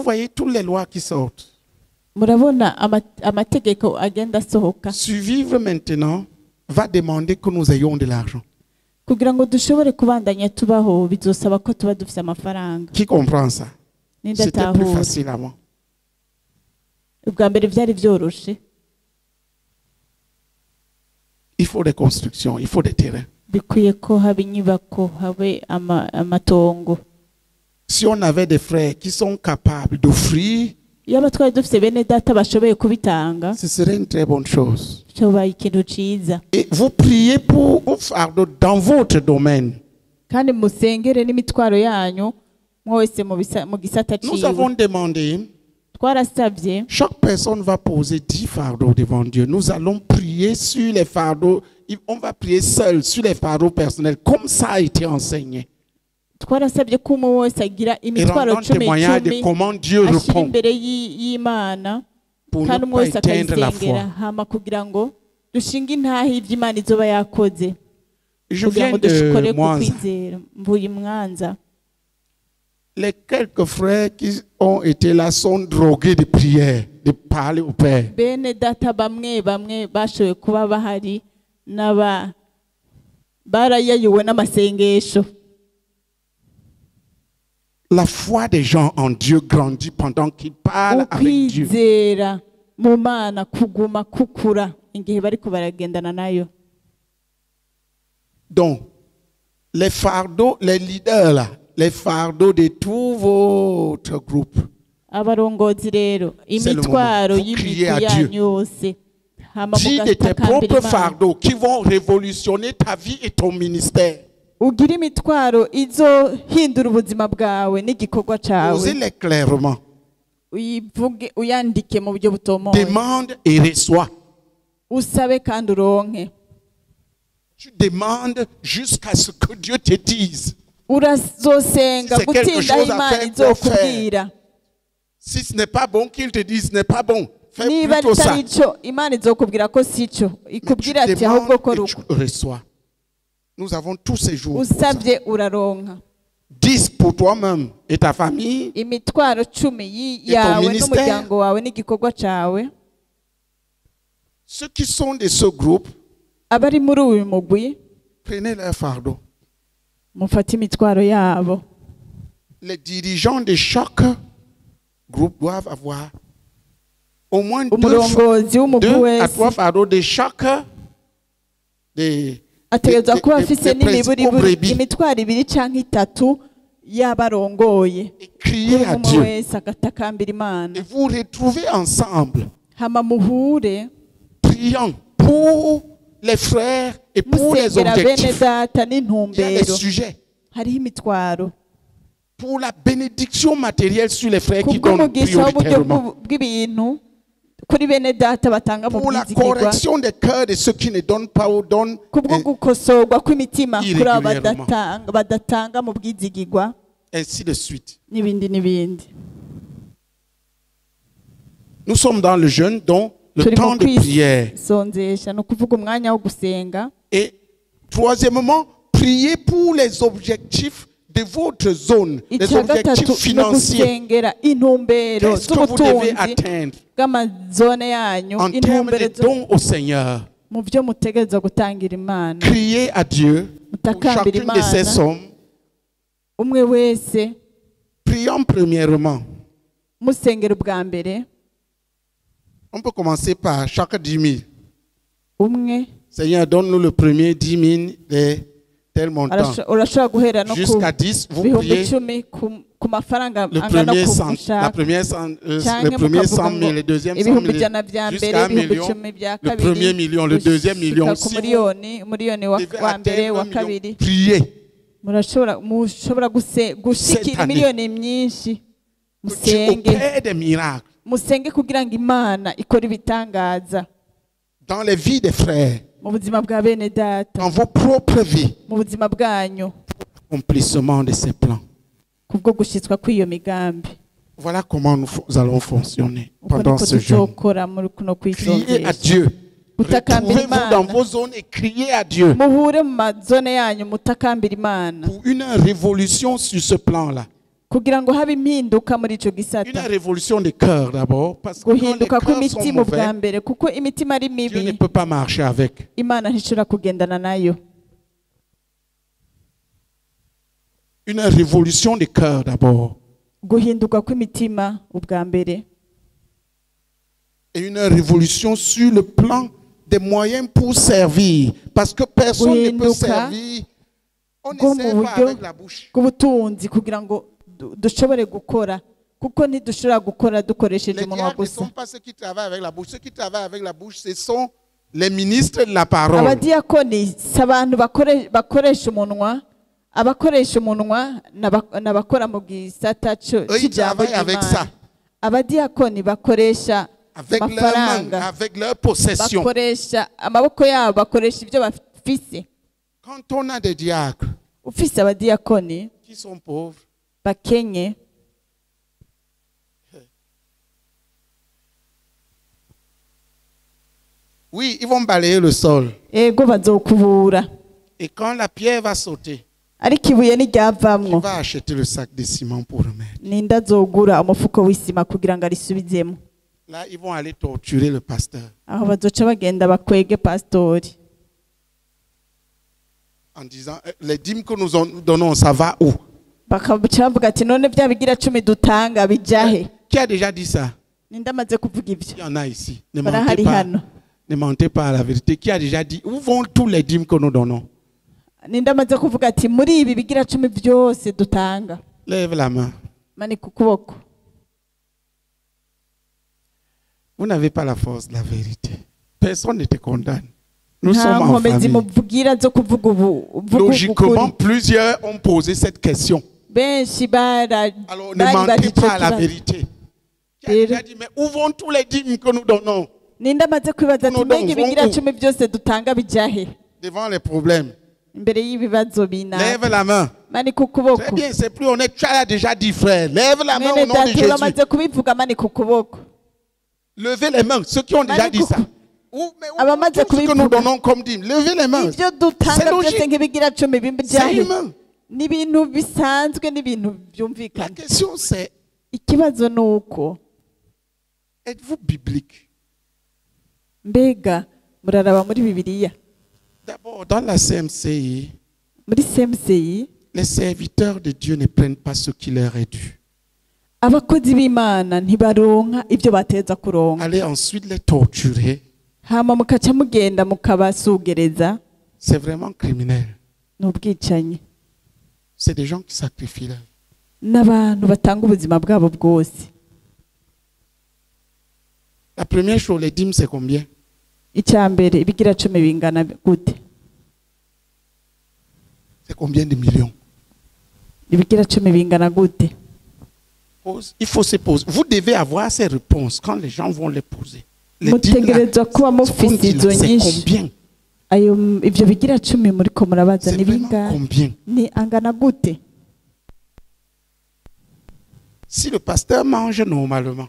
Vous voyez toutes les lois qui sortent. murabona amategeko agenda asohoka Survivre maintenant va demander que nous ayons de l'argent. kugira ngo dushobore kubandanya tubaho bizosaba ko tuba dufite amafaranga. Qui comprend ça? C'était plus Nindatahura facile avant. ubwa mbere byari byoroshe. Il faut des constructions, il faut des terrains. Bikwiye ko haba inyubako habe amatongo. Si on avait des frères qui sont capables d'offrir, Iyo abatwari dufite bene data bashoboye kubitanga ce serait une très bonne chose. cyobaye ikintu ciza. Et vous priez pour vos fardeaux dans votre domaine. Kandi musengere n'imitwaro yanyu mwese mu gisata Nous avons ciwe. demandé, Twarasabye chaque personne va poser 10 fardeaux devant Dieu. Nous allons prier sur les fardeaux. On va prier seul sur les fardeaux personnels, comme ça a été enseigné. twarasabye ko umwe wese agira Et imitwaro rendant témoignage de cumi comment Dieu ashyira répond imbere y'Imana pour kandi ne umwe pas wese éteindre la akayisengera foi. hama kugira ngo dushinge intahe iby'Imana izoba yakoze Je kugira viens ngo de dushikore ku Mwanza. kwizera. Mvuye Mwanza. Les quelques frères qui ont été là sont drogués de prière, de parler au Père. Bene data bamwe bashoboye kuba bahari barayayuwe n'amasengesho. La foi des gens en Dieu grandit pendant qu'ils parlent avec Dieu. Ukwizera mu Mana kuguma kukura igihe bariko baragendana nayo. Donc, les fardeaux, les leaders là, les fardeaux de tout votre groupe, Abarongozi rero imitwaro Faut crier à y'imigwi Dieu. yanyu yose hama dis de tes mugatakambira propres Imana. fardeaux qui vont révolutionner ta vie et ton ministère. Ugira imitwaro izohindura ubuzima bwawe n'igikorwa cawe. Posez-les clairement. Uyivuge uyandike mu buryo butomoye. Demande et reçois. Usabe kandi uronke. Tu demandes jusqu'à ce que Dieu te dise. Urazosenga Si c'est quelque gutsinda chose à Imana faire, izokubwira. Si ce n'est pas bon, qu'il te dise ce n'est pas bon. Fais Niba plutôt ça. atari ico Imana izokubwira ko sico. Tu Ikubwira ati ahubwo ko demandes et tu reçois. Nous avons tous ces jours. pour ça. usabye uraronka. 10 pour toi-même et ta famille. Imitwaro 10 yawe ministère. n'umuryango wawe n'igikorwa cawe. Ceux qui sont de ce groupe, Abari muri uyu mugwi prenez leur fardeau. mufate imitwaro yabo. Les dirigeants de chaque groupe doivent avoir au moins Umurongozi w'umugwi 2 à wese 3 fardeaux de chaque des ategerezwa kuba afise principaux n'imiburi brebis. imitwaro 2 canke 3 y'abarongoye. Et criez à Umwe Dieu. wese agatakambira Imana. Et vous retrouvez ensemble, Hama muhure priant pour les frères et pour les musengera bene objectifs. data Il y a des n'intumbero. sujets. Hariho imitwaro Pour la bénédiction matérielle sur les frères qui donnent kubw'umugisha w'uburyo prioritairement. bw'ibintu kuri bene data batanga mu Pour la bwizigirwa. correction des cœurs de ceux qui ne donnent pas ou donnent. Kubwo gukosorwa kw'imitima kuri abo Irrégulièrement. badatanga mu bwizigirwa Ainsi de suite. n'ibindi. Nous sommes dans le jeûne, donc le Turi temps mu de prière. kwisonzesha ni ukuvuga umwanya wo gusenga. Et troisièmement, priez pour les objectifs de votre zone, les Icya gatatu objectifs ni financiers. ugusengera intumbero Qu'est-ce que vous devez z'ubutunzi atteindre bw'amazone yanyu, en termes intumbero de dons au Seigneur? mu byo mutegereza gutangira Imana. Criez à Dieu pour Mutakambira chacune de ces Imana. sommes. Umwe wese Prions premièrement. musengera ubwa mbere. On peut commencer par chaque 10 000. Umwe Seigneur, donne-nous le premier 10 000 de tel montant. urashobora guhera no ku Jusqu'à 10, vous bihumbi priez 10 ku mafaranga le angana premier ku 100, la mushaka. première 100, le Canke premier mukavuga 100 ngo 000, le deuxième 100 ibihumbi 000, ijana bya mbere, jusqu'à 1 ibihumbi million, 10 bya le kabiri, premier million, le deuxième million. gushika Si ku vous umuriyoni wa devez mbere, atteindre wa 1 million, kabiri. priez mushobora gushikira année. miliyoni myinshi. que Dieu Musenge opère des miracles musenge kugira ngo Imana ikore ibitangaza dans les vies des frères, mu buzima bwa bene data, dans vos propres vies, mu buzima bwanyu, accomplissement de ces plans. kubwo gushitswa kw'iyo migambi. Voilà comment nous allons fonctionner Uko pendant niko ce jeûne. tuzokora muri kuno Criez à kwisonzesha. Dieu. Mutakambira Retrouvez-vous dans Imana. vos zones et criez à Dieu Muhure mu mazone yanyu mutakambira Imana pour une révolution sur ce plan-là. kugira ngo habe impinduka muri ico Une gisata. révolution des cœurs d'abord, parce que quand les Guhinduka cœurs sont kw'imitima ubwa mauvais, mbere kuko imitima ari Dieu ne mibi peut pas marcher avec. Imana ntishobora kugendana nayo. Une révolution des cœurs d'abord. Guhinduka kw'imitima ubwa mbere. Et une révolution sur le plan des moyens pour servir. Parce que personne ne peut Guhinduka servir. On ne bwo sert mu pas buryo avec la bouche. bw'ubutunzi kugira ngo dushobore gukora kuko ntidushobora gukora dukoresheje Les umunwa diacres ne gusa. sont pas ceux qui travaillent avec la bouche. Ceux qui travaillent avec la bouche, ce sont les ministres de la parole. Abadiyakoni si abantu bakoresha umunwa, abakoresha umunwa n'abakora mu gisata Eux, ils cy'ijambo travaillent avec ça. ry'Imana. Abadiyakoni bakoresha Avec leurs mains, amafaranga, avec leurs possessions. bakoresha amaboko yabo, bakoresha ibyo bafise. Quand on a des diacres Ufise abadiyakoni qui sont pauvres, bakenye, oui, ils vont balayer le sol. ego bazokubura, Et quand la pierre va sauter, ariko ibuye qui ntiryavamwo, va acheter le sac de ciment pour remettre? ninde azogura umufuko w'isima kugira ngo arisubizemo? Là, ils vont aller torturer le pasteur Aho bazoca bagenda bakwege pastori en disant les dîmes que nous donnons, ça va où? bakaca bavuga ati none bya bigira 10 dutanga bijahe? Qui a déjà dit ça? Ninde amaze kuvuga Il ibyo? y en a ici. Ne Barahari mentez pas. hano. Ne mentez pas à la vérité. Qui a déjà dit où vont tous les dîmes que nous donnons? Ninde amaze kuvuga ati muri ibi bigira 10 byose dutanga? Lève la main. Manika ukuboko. Vous n'avez pas la force de la vérité. Personne ne te condamne. Nous Nta sommes en nkomezi famille. muvugira zo kuvuga uvuga Logiquement, ukuri. plusieurs ont posé cette question. Benshi Alors ne mentez pas à la vérité. Qui a déjà dit, mais où vont tous les dîmes que nous donnons Ninde amaze kwibaza ati Nous mbega donnons ibigira ubu. 10 byose dutanga bijahe? devant les problèmes? Imbere y'ibibazo bina. Lève la main. Manika Très ukuboko. bien, c'est plus honnête. Tu as déjà dit, frère. Lève la main Mwene au nom de data Jésus. uramaze kubivuga, manika ukuboko. Levez les mains. Ceux qui ont déjà dit ça. Mais où Abamaze tout ce que nous kubivuga. donnons comme dîme. Levez les mains. Ibyo C'est dutanga byose logique. nk'ibigira 10 C'est bijahe? humain. Ni ibintu bisanzwe n'ibintu La byumvikana. question c'est, Ikibazo ni uko êtes-vous biblique? mbega muraraba muri Bibiliya, D'abord, dans la CMCI, muri CMCI les serviteurs de Dieu ne prennent pas ce qui leur est dû. abakozi b'Imana ntibaronka ibyo bateza kuronka, Allez ensuite les torturer. hama mukaca mugenda mukabasugereza. C'est vraiment criminel. N'ubwicanyi. C'est des gens qui sacrifient leur vie. N'abantu batanga ubuzima bwabo bwose. La première chose, les dîmes, c'est combien? Icyambere ibigira 10 bingana gute? C'est combien de millions? Ibigira 10 bingana gute? Il faut se poser. Vous devez avoir ces réponses quand les gens vont les poser. Les dîmes, là, Mutegerezwa kuba ce qu'on mufise dit izo là, c'est nyinshi. combien? Ayo ivyo bigira 10 muriko murabaza C'est ni vraiment bingahe? combien? Ni angana gute? Si le pasteur mange normalement,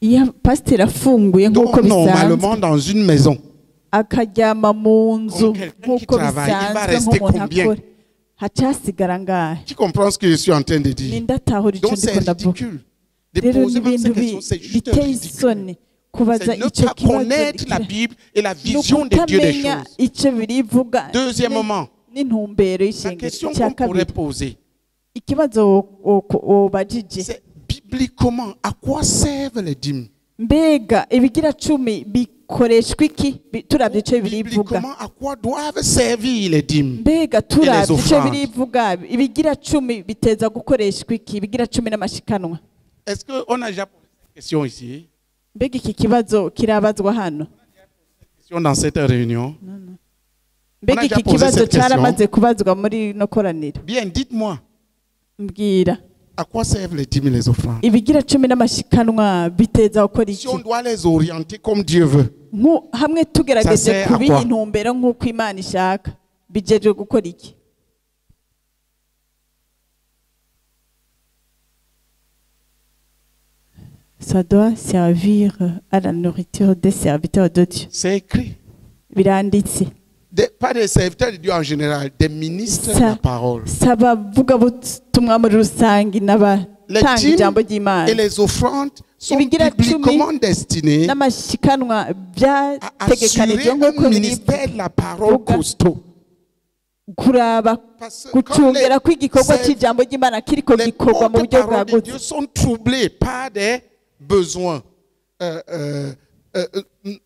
Iyo pasiteri afunguye nk'uko donc bisanzwe normalement dans une maison, akaryama mu nzu Comme quelqu'un qui nk'uko travaille, il va bisanzwe rester nk'umuntu combien? akora, hacasigara ngahe? tu comprends ce que je suis en train de dire? Ninde atahura ico Donc c'est ndiko ndavuga? ridicule. De Rero poser ni même ces ibintu questions, c'est juste biteye ridicule. isoni kubaza C'est ne ico pas kibazo connaître la bigira. Bible et la Ni vision de Dieu des ukutamenya choses. ico birivuga Deuxièmement, n'intumbero la y'ishengero. question Icya qu'on pourrait kabiri, poser, ikibazo wobajije, c'est bibliquement, à quoi servent les dîmes? mbega ibigira 10 bikoreshwa iki? Turavye ico birivuga. Bibliquement, à quoi doivent servir les dîmes? Mbega turavye ico offrandes. birivuga, ibigira 10 biteza gukoreshwa iki? Ibigira 10 n'amashikanwa. Est-ce qu'on a déjà posé cette question ici? Mbega iki kibazo kirabazwa hano? Question dans cette réunion? Mbega déjà iki posé kibazo cette question. caramaze kubazwa muri no koraniro? Bien, dites-moi, Mbwira, à quoi servent les dîmes et les offrandes? ibigira 10 n'amashikanwa biteza gukora Si iki? on doit les orienter comme Dieu veut, Hamwe Ça tugerageje sert à kubiha quoi? intumbero nk'uko Imana ishaka, bijeje gukora iki? Ça doit servir à la nourriture des serviteurs de Dieu. c'est écrit. Biranditse. pas des serviteurs de Dieu en général, des ministres de la parole. s'abavugabutumwa muri rusange Les n'abatanga ijambo dîmes ry'Imana et les offrandes sont Ibigira bibliquement destinés n'amashikanwa à byategekanijwe assurer nk'uko un biri ministère de la parole Vuga. costaud. kuraba Parce que quand gucungera kw'igikorwa les- cy'ijambo ry'Imana kiriko les gikorwa mu buryo porte-paroles de bwagutse Dieu sont troublés par des besoins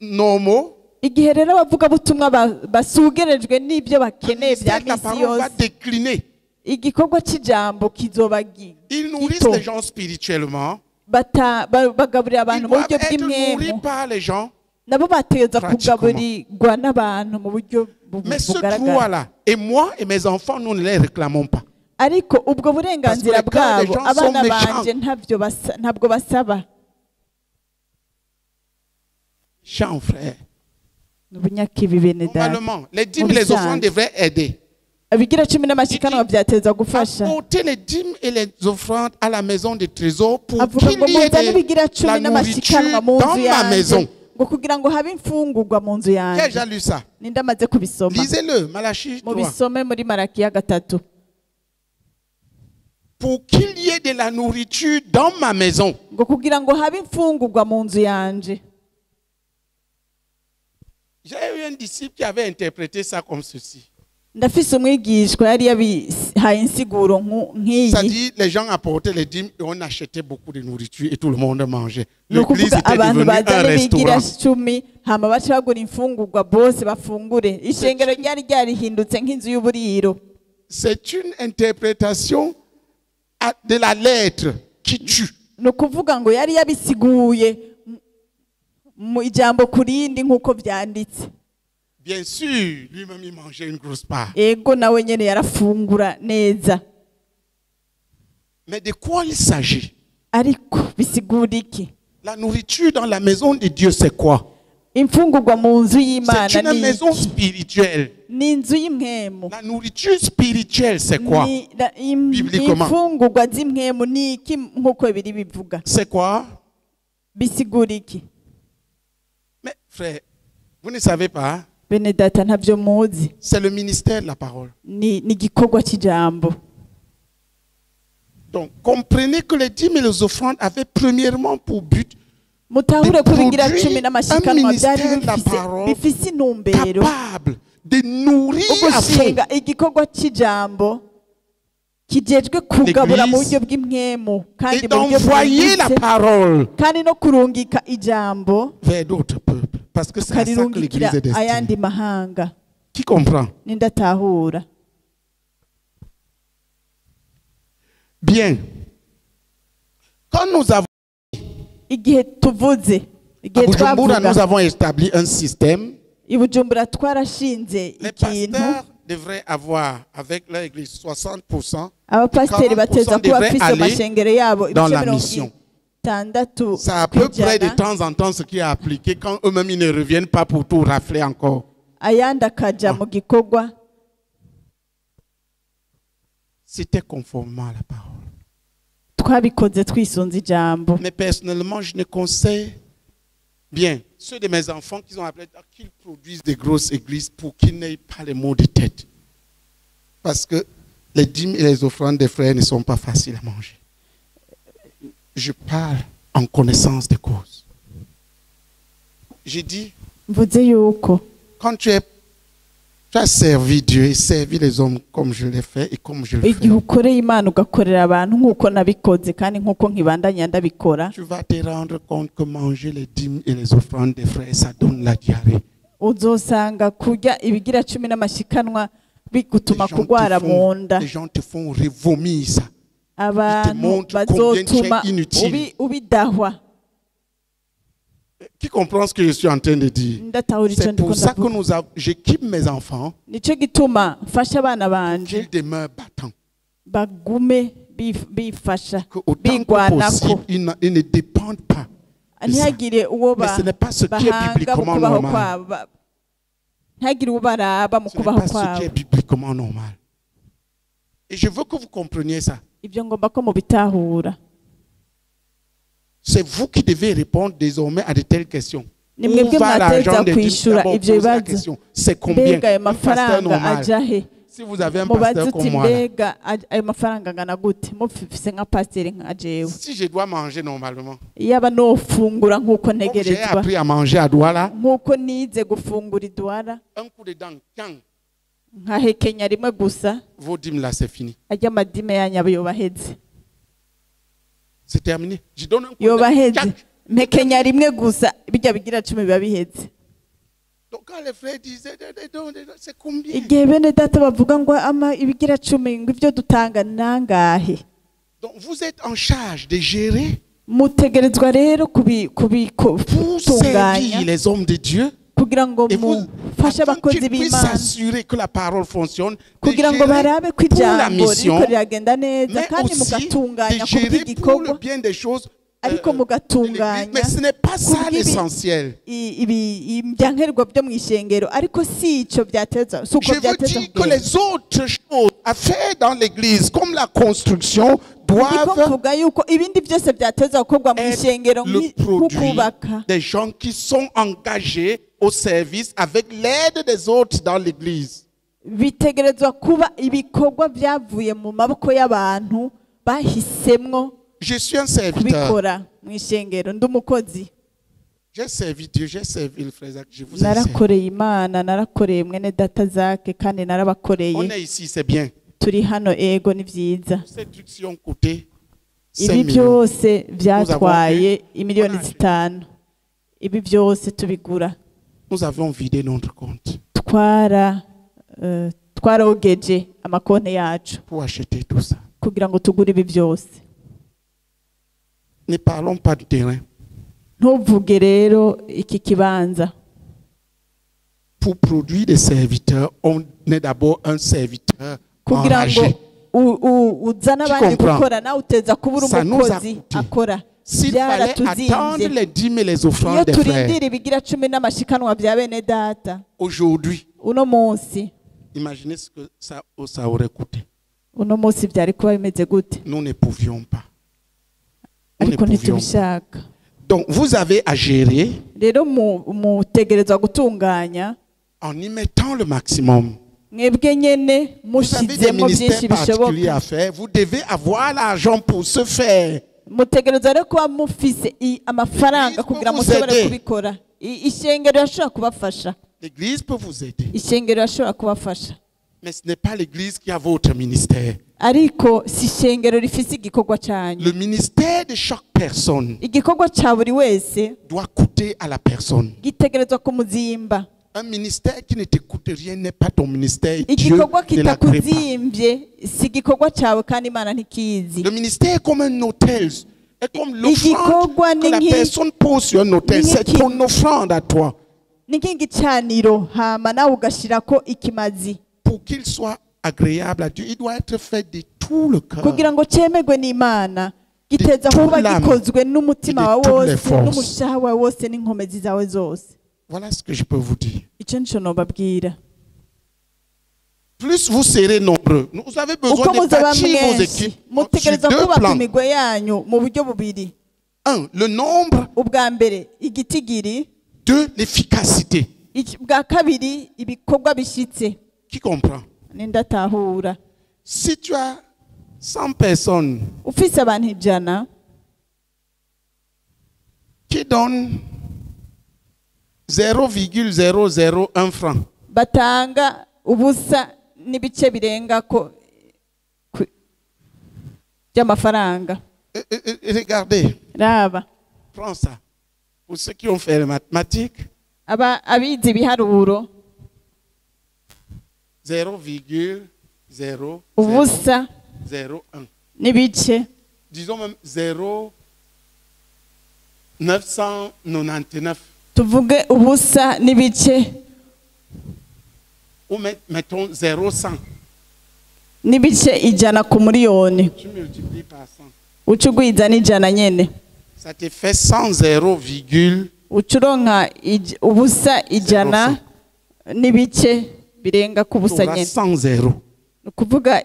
normaux. igihe rero abavugabutumwa basugerejwe n'ibyo Le bakeneye bya ministère de la misi parole va yose décliner. igikorwa cy'ijambo kizoba Ils nourrissent gito les gens spirituellement. bagaburira Ils abantu mu doivent buryo être nourris bw'imwemu par les gens. nabo bategereza Pratiquement. kugaburirwa n'abantu mu buryo Mais ce bugaragara droit-là, et moi et mes enfants, nous ne les réclamons pas. ariko ubwo burenganzira Parce que les bwabo gens abana sont méchants. banje ntabwo basaba Chers frères, ni ubunyakibi bene data normalement, les dîmes et les offrandes devraient aider. abigira cumi n'amashikanwa byateza gufasha Apporter les dîmes et les offrandes à la maison des trésors pour avuga qu'il ngo y ait muzane de ibigira cumi la n'amashikanwa nourriture mu dans nzu ma yanjye maison. ngo kugira ngo habe imfungurwa mu nzu Qui a déjà yanjye lu ça? ninde amaze kubisoma Lisez-le, Malachie 3. mubisome muri Malakiya 3 Pour qu'il y ait de la nourriture dans ma maison. ngo kugira ngo habe imfungurwa mu nzu yanjye J'ai eu un disciple qui avait interprété ça comme ceci. ndafise umwigishwa yari yabihaye insiguro nk'iyi C'est-à-dire, les gens apportaient les dîmes et on achetait beaucoup de nourriture et tout le monde mangeait. ni L'église ukuvuga était abantu devenue un bazana ibigira restaurant. cumi hama baca bagura imfungurwa bose bafungure ishengero ryari ryarihindutse nk'inzu y'uburiro C'est une interprétation de la lettre qui tue. ni ukuvuga ngo yari yabisiguye mu ijambo ku rindi nk'uko byanditse Bien sûr, lui-même il mangeait une grosse part. ego nawe nyine yarafungura neza Mais de quoi il s'agit? ariko bisigura iki La nourriture dans la maison de Dieu, c'est quoi? imfungurwa mu nzu y'Imana C'est une ni maison iki? spirituelle. ni inzu y'imwemu La nourriture spirituelle, c'est quoi? Bibliquement. imfungurwa z'imwemu ni iki nk'uko biri bivuga C'est quoi? bisigura iki Mais frère, vous ne savez pas, bene data ntabyo muzi c'est le ministère de la parole. ni igikorwa cy'ijambo Donc, comprenez que les dîmes et les offrandes avaient premièrement pour but mutahure ko bigira produire cumi n'amashikanwa un byari ministère de la parole bifise intumbero capable de nourrir à fond ugushinga igikorwa cy'ijambo kijejwe kugabura mu buryo bw'imwemu kandi et mu buryo d'envoyer la bwimbitse parole kandi no kurungika ijambo vers d'autres peuples. Parce que c'est à ça que karirungikira l'Église est destinée. ayandi mahanga Qui comprend? n'indatahura Bien. Quand nous avons igihe tuvuze à igihe Bujumbura, nous twavuga avons établi un système. i Bujumbura twarashinze Les ikintu pasteurs devraient avoir avec leur église 60%. abapasiteri 40% bateza kuba devraient bafise aller amashengero yabo dans ibice la mirongo mission. itandatu C'est à peu près de kw'ijana temps en temps ce qui est appliqué quand eux-mêmes ils ne reviennent pas pour tout rafler encore. ayandi akaja mu gikorwa C'était conformément à la parole. twabikoze twisunze ijambo Mais personnellement, je ne conseille bien ceux de mes enfants qui ont appelé qu'ils produisent des grosses églises pour qu'ils n'aient pas les maux de tête. Parce que les dîmes et les offrandes des frères ne sont pas faciles à manger. Je parle en connaissance de cause. J'ai dit, mvuze yuko quand tu as servi Dieu et servi les hommes comme je l'ai fait et comme je le fais, igihe ukoreye Imana ugakorera abantu nk'uko nabikoze kandi nk'uko nkibandanya ndabikora tu vas te rendre compte que manger les dîmes et les offrandes des frères, ça donne la diarrhée. uzosanga kurya ibigira cumi n'amashikanwa bigutuma kurwara mu nda Les gens te font revomir ça. abantu montrent combien tu es bazotuma inutile. ubidahwa Qui comprend ce que je suis en train de dire? ndatahura icyo C'est ndiko pour ça que ndavuga j'équipe mes enfants nicyo gituma mfasha abana banje qu'ils demeurent battants. bagume bifasha Qu'autant que bigwanako possible, ils ne dépendent pas. ntihagire uwo Mais ce n'est pas ce qui est bahanga mu bibliquement kubaho normal. kwabo ntihagire uwo baraba mu Ce n'est kubaho pas ce qui kwabo est bibliquement normal. Et je veux que vous compreniez ça. ibyo ngomba ko mubitahura C'est vous qui devez répondre désormais à de telles questions. ni mwebwe Où va mwateza l'argent des dîmes? kwishura D'abord, ivyo posez la bibazo. question. C'est combien? Mbega ayo Un pasteur mafaranga normal. ajahe? Si vous avez un mubaze pasteur uti comme moi, là, mbega ayo mafaranga angana gute mufise nka pasiteri nka jewe si je dois manger normalement, yaba nofungura nk'uko comme j'ai ntegerezwa appris à manger à Douala, nk'uko nize gufungura idwara un coup de dent, tiens, nkahekenya rimwe gusa vos dîmes là, c'est fini. ajya amadime yanyu aba yobaheze C'est terminé. Je donne un coup de yobaheze dent. mpekenya rimwe gusa bijya bigira 10 biba biheze. Donc quand les frères disaient, c'est combien? Igihe bene data bavuga ngo ama ibigira 10 ngo ivyo dutanga nangahe. Donc vous êtes en charge de gérer Mutegerezwa rero pour servir kubitunganya les hommes de Dieu. kugira ngo Et vous, mufashe afin abakozi qu'ils puissent b'Imana s'assurer que la parole fonctionne, de kugira ngo gérer barabe ko pour la ijambo mission, riko riragenda neza mais kandi aussi mugatunganya de ku gérer pour le bw'igikorwa bien des choses ariko de mugatunganya l'Église. Mais ce n'est pas ça kubw'ibi- l'essentiel. ibyankenerwa byo mu ishengero ariko si ico byateza si uko Je veux byateza dire que les autres choses à faire dans l'Église, comme la construction, ndiko doivent mvuga yuko ibindi byose byateza gukorwa mu être ishengero le nko produit kubaka des gens qui sont engagés au service avec l'aide des autres dans l'Église. bitegerezwa kuba ibikorwa byavuye mu maboko y'abantu bahisemwo Je suis un serviteur. kubikora mu ishengero ndi umukozi J'ai servi Dieu, j'ai servi le frère Zach, je vous ai servi. narakoreye Imana narakoreye mwene data zake kandi On narabakoreye est ici, c'est bien. turi hano ego ni vyiza Ces trucs qui ont coûté 5 ibi millions. byose byatwaye imiliyoni 5 ibi byose tubigura Nous avons vidé notre compte twarogeje amakonti yacu pour acheter tout ça. kugira ngo tugure ibi byose. Ne parlons pas du terrain. Ntuvuge rero iki kibanza. Pour produire des serviteurs, on est d'abord un serviteur kugira ngo enragé. uzana abandi gukora nawe uteza kubura umukozi akora. S'il fallait attendre les dîmes et les offrandes des frères, aujourd'hui, uno munsi imaginez ce que ça aurait coûté. uno munsi byari kuba bimeze gute. Nous ne pouvions pas. Ariko ntitubishaka. Donc vous avez à gérer rero mutegerezwa gutunganya en y mettant le maximum. mwebwe nyene Vous avez des mushizemo byinshi ministères particuliers bishoboka. à faire. Vous devez avoir l'argent pour ce faire. mutegerezwa rero kuba mufise amafaranga kugira mushobore kubikora. Ishengero yashobora kubafasha. L'église peut vous aider. Ishengero yashobora kubafasha. Mais ce n'est pas l'église qui a votre ministère. Ariko si ishengero rifise igikorwa cyanyu. Le ministère de chaque personne igikorwa cya buri wese doit coûter à la personne. gitegerezwa kumuzimba. Un ministère qui ne te coûte rien n'est pas ton ministère. Dieu igikorwa ne la crée pas. kitakuzimbye si igikorwa cyawe kandi Imana ntikizi. Le ministère est comme un hôtel. Et comme l'offrande Igikorwa que la ni personne pose sur un hôtel, c'est ton offrande à toi. ni nk'igicaniro hama nawe ugashirako ikimazi. Pour qu'il soit agréable à Dieu, il doit être fait de tout le cœur. kugira ngo cyemerwe n'Imana giteza kuba gikozwe n'umutima wawe wose n'umushaha wawe wose n'inkomezi zawe zose. Voilà ce que je peux vous dire. icyo nico nobabwira. Plus vous serez nombreux, vous avez besoin uko de muzaba bâtir vos mwinshi équipes sur mutegereza deux kubaka plans. imigwe yanyu mu buryo bubiri. Un, le nombre. ubwa mbere igitigiri. Deux, l'efficacité. bwa kabiri ibikorwa bishitse. Qui comprend? Nindatahura. Si tu as 100 personnes ufise abantu 100 qui donnent 0,001 franc, batanga ubusa n'ibice birenga ko by'amafaranga. Regardez, Raba. prends ça. Pour ceux qui ont fait les mathématiques, abizi ibiharuro 0,001. ubusa n'ibice, disons même 0,999. tuvuge ubusa n'ibice, ou mettons 0,100. n'ibice 100 ku miliyoni. Tu multiplies par 100. ucugwiza n'ijana nyene. Ça te fait 100 0, ucuronka ubusa 100 n'ibice birenga ku busa nyene. 100 0. Kuvuga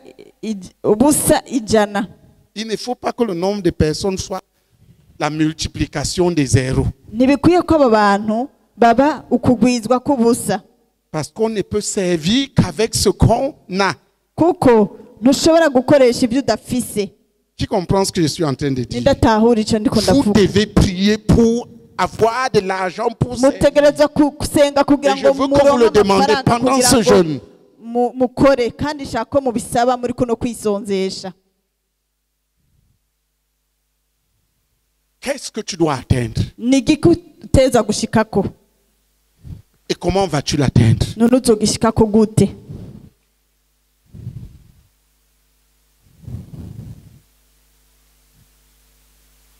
ubusa 100. Il ne faut pas que le nombre de personnes soit la multiplication des zéros. Ntibikwiye ko aba bantu baba ukugwizwa k'ubusa Parce qu'on ne peut servir qu'avec ce qu'on a. kuko ntushobora gukoresha ibyo udafise. Qui comprend ce que je suis en train de dire? Nidatahura icyo ndiko Vous ndavuga. devez prier pour avoir de l'argent pour servir. Mutegereza gusenga kugira Et je ngo veux que vous le muronke demandez amafaranga pendant kugira ce ngo jeûne. mukore kandi shaka ko mubisaba muri kuno kwisonzesha. Qu'est-ce que tu dois atteindre? Ni igiki uteza gushikako? Et comment vas-tu l'atteindre? None uzogishikako gute?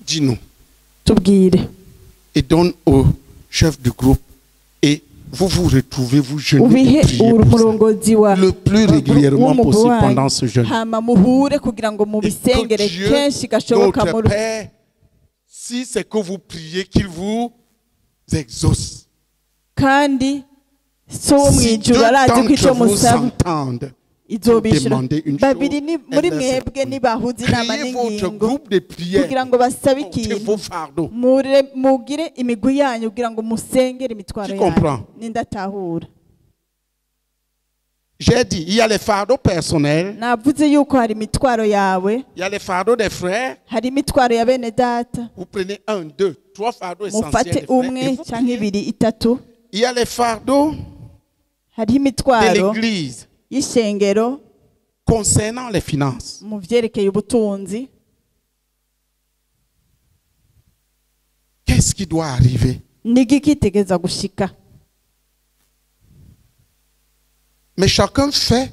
Dis-nous. Tubwire. Et donne au chef du groupe. Et vous vous retrouvez, vous jeûnez Ubihe et priez pour ça. umurongozi wa Le plus régulièrement possible pendant ce jeûne. hama muhure kugira ngo Et mubisengere que Dieu, kenshi gashoboka notre Père, si c'est que vous priez, qu'il vous exauce. kandi so wo Si deux mwijuru arazi ko icyo d'entre vous musaba s'entendent, izobishura. demander une Babiri chose, ni elle muri leur mwebwe fait. nibahuza inama Priez votre n'ingingo groupe de prière. kugira ngo basabe Portez ikintu vos fardeaux. mugire imigwi yanyu kugira ngo musengere imitwaro Tu yanyu. comprends? Nindatahura. J'ai dit, il y a les fardeaux personnels, Navuze yuko hari imitwaro yawe, il y a les fardeaux des frères. hari imitwaro ya bene data. Vous prenez 1, 2, 3 fardeaux essentiels. Mufate des frères, et umwe vous canke priez. ibiri itatu. Il y a les fardeaux Hariho de imitwaro l'église y'ishengero concernant les finances. mu vyerekeye ubutunzi. Qu'est-ce qui doit arriver? Niki kitegeza gushika? Mais chacun fait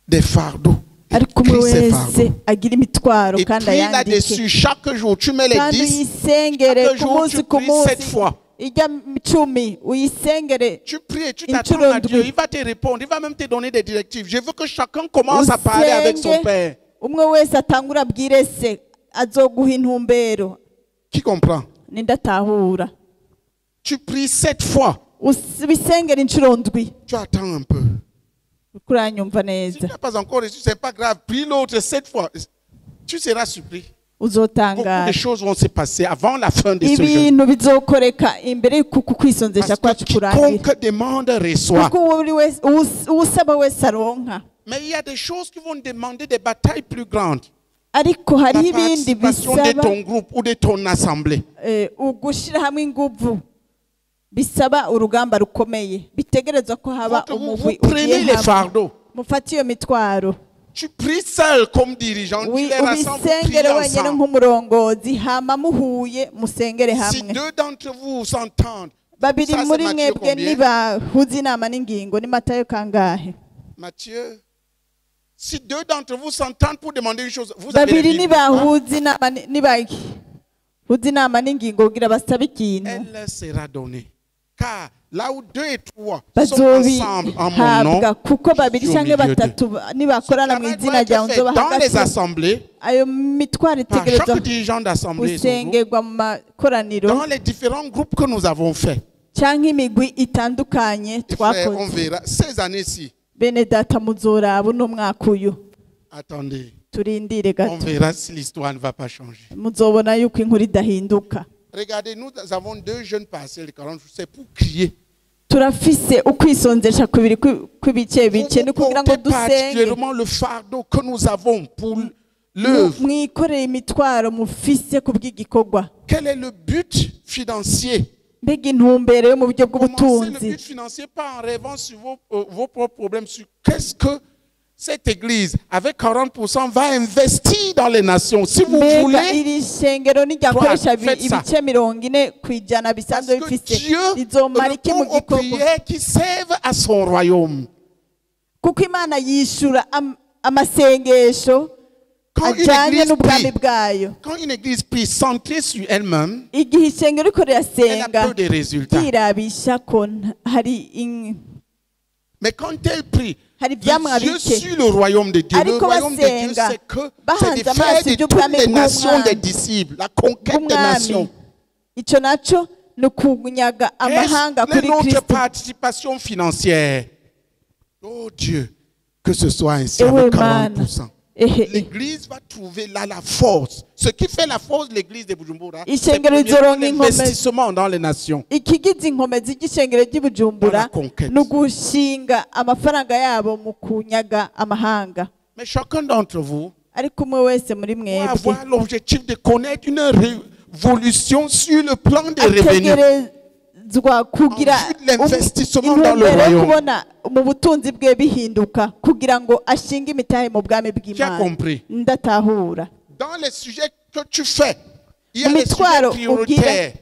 des fardeaux. Il Ariko umwe prie ses wese fardeaux. agira imitwaro Et kandi prie ayandike. là-dessus chaque jour. Tu mets les Kandi 10. uyisengere Chaque ku jour, munsi tu ku pries 7 munsi. fois. Ijya 10 uyisengere. Tu pries et tu Une t'attends à seconde, Dieu. oui. Il va te répondre. Il va même te donner des directives. Je veux que chacun commence à parler avec son Père. Umwe wese atangura abwire se azoguha intumbero. Qui comprend? Nindatahura. Tu pries 7 fois. Ubisengere inshuro ndwi. Tu attends un peu. Kuranyumva Si tu neza. n'as pas encore reçu, ce n'est pas grave. Prie l'autre 7 fois. Tu seras surpris. Beaucoup Uzotangara. de choses vont se passer avant la fin de ce jeûne. Ibintu bizokoreka imbere y'uku kwisonzesha Parce que kwacu kurangira. quiconque demande reçoit. Kuko buri wese uwusaba wese aronka. Mais il y a des choses qui vont demander des batailles plus grandes. Ariko La hariho ibindi participation de bisaba ton groupe ou de ton assemblée. ugushira hamwe inguvu bisaba urugamba rukomeye bitegerezwa ko haba Vous umugwi prenez ugiye les hamwe fardeaux. mufate iyo mitwaro Tu pries seul comme dirigeant. Tu les rassembles, vous ubisengere priez wenyine ensemble. nk'umurongozi hama muhuye musengere Si hamwe deux d'entre vous s'entendent, babiri ça, c'est muri Matthieu mwebwe combien? nibahuza inama n'ingingo ni Matayo kangahe? Matthieu, si deux d'entre vous s'entendent pour demander une chose, vous avez babiri les Bibles, hein? nibahuza inama huza inama n'ingingo kugira basabe ikintu Elle sera donnée. Car là où deux et trois sont ensemble en mon nom, bazobihabwa kuko babiri je suis au cyangwa milieu d'eux. batatu nibakorana mu Travail izina doit être ryawe fait nzoba dans les hagati assemblées, ayo mitwaro par itegerezwa chaque dirigeant d'assemblée, et son groupe, gusengerwa mu makoraniro dans les différents groupes que nous avons faits. cyangwa imigwi itandukanye Et frère, on twakoze. verra ces années-ci. Bene data muzoraba uno mwaka uyu Attendez, turindire on gato verra si l'histoire ne va pas changer. muzobona yuko inkuru idahinduka. Regardez, nous avons 2 jeunes partiels de 40 jours. C'est pour crier. turafise ukwisonzesha kubiri kw'ibice bice ni Vous kugira ngo portez dusenge particulièrement le fardeau que nous avons pour l'œuvre. mwikoreye imitwaro mufise ku bw'igikorwa. Quel est le but financier? Mbega intumbero yo mu buryo Commencez le bw'ubutunzi but financier pas en rêvant sur vos propres problèmes, sur qu'est-ce que cette église, avec 40%, va investir dans les nations. Si vous mbega voulez, iri shengero niryakoresha faites ça. ibice 40% bisanzwe parce que bifise Dieu rizomara iki mu répond aux gikorwa prières qui servent à son royaume. kuko imana yishura amasengesho Quand une ajyanye église n'ubwami prie, bwayo. quand une église prie centrée sur elle-même, Igihe ishengero riko elle a rirasenga peu de résultats. ryirabisha ko hari Mais quand elle prie, hari ivyamwa Dieu bike sur le royaume de Dieu. Le Ariko royaume de Dieu, basenga, c'est que bahanze c'est de faire amaso de iby'ubwami toutes les nations bw'umwami. des disciples, la conquête des bw'umwami nations. ico naco ni ukunyaga amahanga Quelle est kuri notre kristo. participation financière? Oh Dieu, que ce soit ainsi Ewe avec Mana, 40%. L'église va trouver là la force. Ce qui fait la force de l'église de Bujumbura, c'est Ishengero rizoronka l'investissement dans les nations. ikigize inkomezi ry'ishengero ry'i Bujumbura Dans la conquête. ni ugushinga amafaranga yabo mu kunyaga amahanga. Mais chacun d'entre vous ariko umwe wese muri doit mwebwe avoir l'objectif de connaître une révolution sur le plan des revenus. ategerezwa kugira En vue de l'investissement dans le intumbero yo royaume. kubona mu butunzi bwe bihinduka kugira ngo ashinge imitahe mu bwami Tu as bw'Imana. compris? Ndatahura. Dans les sujets que tu fais, il y a Mu les mitwaro sujets ugira prioritaires.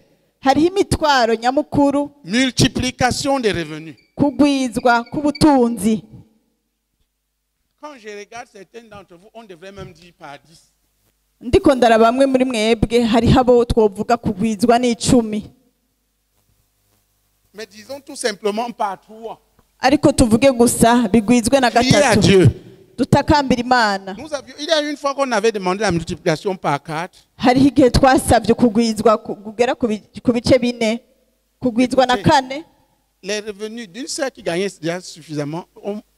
hariho imitwaro nyamukuru, Multiplication des revenus. kugwizwa k'ubutunzi. Quand je regarde certains d'entre vous, on devrait même dire par 10. Ndiko ndaraba bamwe muri mwebwe hariho abo twovuga kugwizwa n'icumi, Mais disons tout simplement par 3. ariko tuvuge gusa bigwizwe na Priez à gatatu. Dieu. Dutakambira Imana. Il y a une fois qu'on avait demandé la multiplication par 4. Hariho igihe twasabye kugwizwa kugera ku bice bine, kugwizwa na kane. Les revenus d'une sœur qui gagnait déjà suffisamment,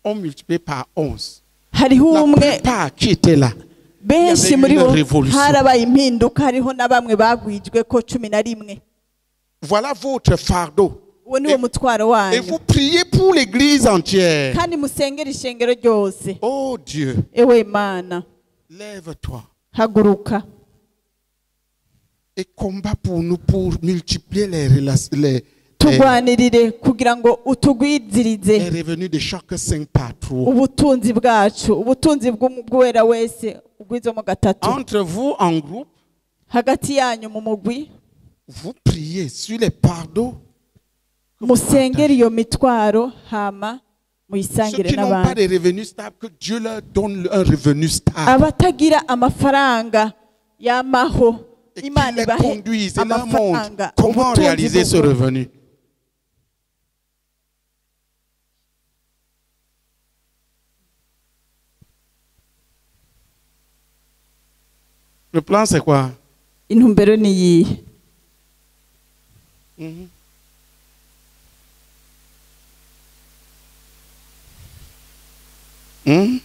on multiplié par 11. Hariho La umwe plupart qui étaient là. benshi muri bo révolution. harabaye impinduka, hariho na bamwe bagwijwe ko 11. Voilà votre fardeau. Uwo ni wo mutwaro Et wanyu, vous priez pour l'église entière. kandi musengera ishengero ryose. Oh Dieu, Ewe Mana, lève-toi haguruka et combat pour nous pour multiplier les tugwanirire kugira ngo utugwizirize revenus de chaque 5 par 3. ubutunzi bwacu, ubutunzi bw'uwera wese ugwizwemo gatatu. Entre vous en groupe, Hagati yanyu mu mugwi vous priez sur les fardeaux. musengera iyo mitwaro, hama Ceux muyisangire qui n'ont pas n'abandi. de revenus stables, que Dieu leur donne un revenu stable. Abatagira amafaranga yamaho, Et qu'ils Imana les ibahe conduisent et leur amafaranga, montrent comment ubutunzi réaliser ce bw'ubwo. revenu. Le plan, c'est quoi? Intumbero ni iyihe? Mhm. Hmm?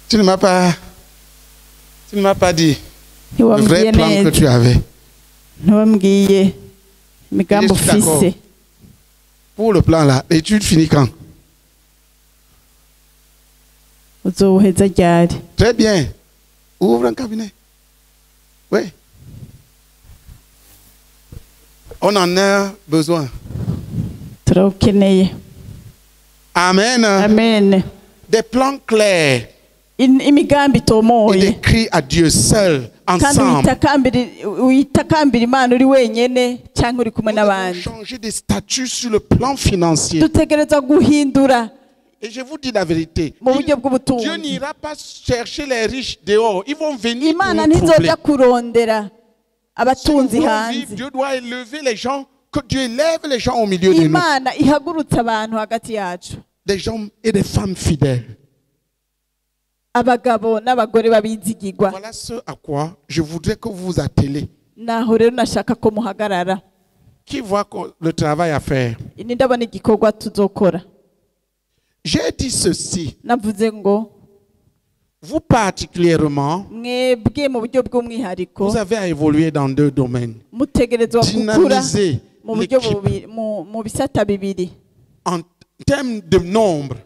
Tu ne m'as pas dit le vrai Ntiwambwiye plan que neza, tu avais. ntiwambwiye imigambi Je suis d'accord. ufise. Pour le plan là, l'étude finit quand? Uzowuheza ryari? Très bien. Ouvre un cabinet. Oui. On en a besoin. Turawukeneye. Amen. Amen. Des plans clairs Imigambi et itomoye, des cris à Dieu seul, kandi ensemble. uyitakambira Imana uri wenyene cyangwa uri kumwe Nous devons n'abandi. changer de statut sur le plan financier. Dutegereza guhindura Et je vous dis la vérité. mu buryo bw'ubutunzi. Dieu n'ira pas chercher les riches dehors. Ils vont venir pour Imana nous troubler. ntizojya kurondera Si nous abatunzi voulons hanze. vivre, Dieu doit élever les gens, que Dieu élève les gens au milieu de nous. Imana ihagurutsa abantu hagati yacu, Des gens et des femmes fidèles. abagabo n'abagore babizigirwa. Voilà ce à quoi je voudrais que vous vous attelez. Naho rero nashaka ko muhagarara. Qui voit le travail à faire. Ini ndabona igikorwa tuzokora. J'ai dit ceci. Navuze ngo Vous particulièrement, mwebwe mu buryo bw'umwihariko vous avez à évoluer dans 2 domaines. mutegerezwa gukura Dynamiser mu buryo l'équipe mu bisata bibiri. en termes de nombre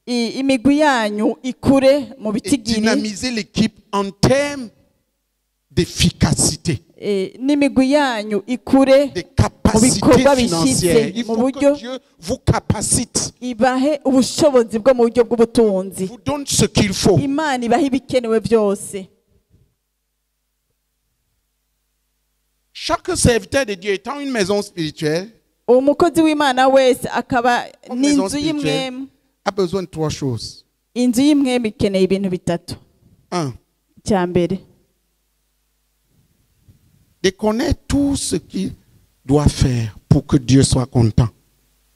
Imigwi yanyu ikure mu et bitigiri, dynamiser l'équipe en termes d'efficacité, n'imigwi yanyu ikure de capacité bikorwa financière. bishitse Il mu faut buryo que Dieu vous capacite, ibahe ubushobozi bwo mu buryo bw'ubutunzi. vous donne ce qu'il faut. Imana ibahe ibikenewe byose. Chaque serviteur de Dieu étant une maison spirituelle Umukozi w'Imana wese akaba Comme maison n'inzu spirituelle. y'imwemu. a besoin de 3 choses. Inzu y'imwemu ikeneye ibintu bitatu. 1. Icya mbere, De connaître tout ce qu'il doit faire pour que Dieu soit content.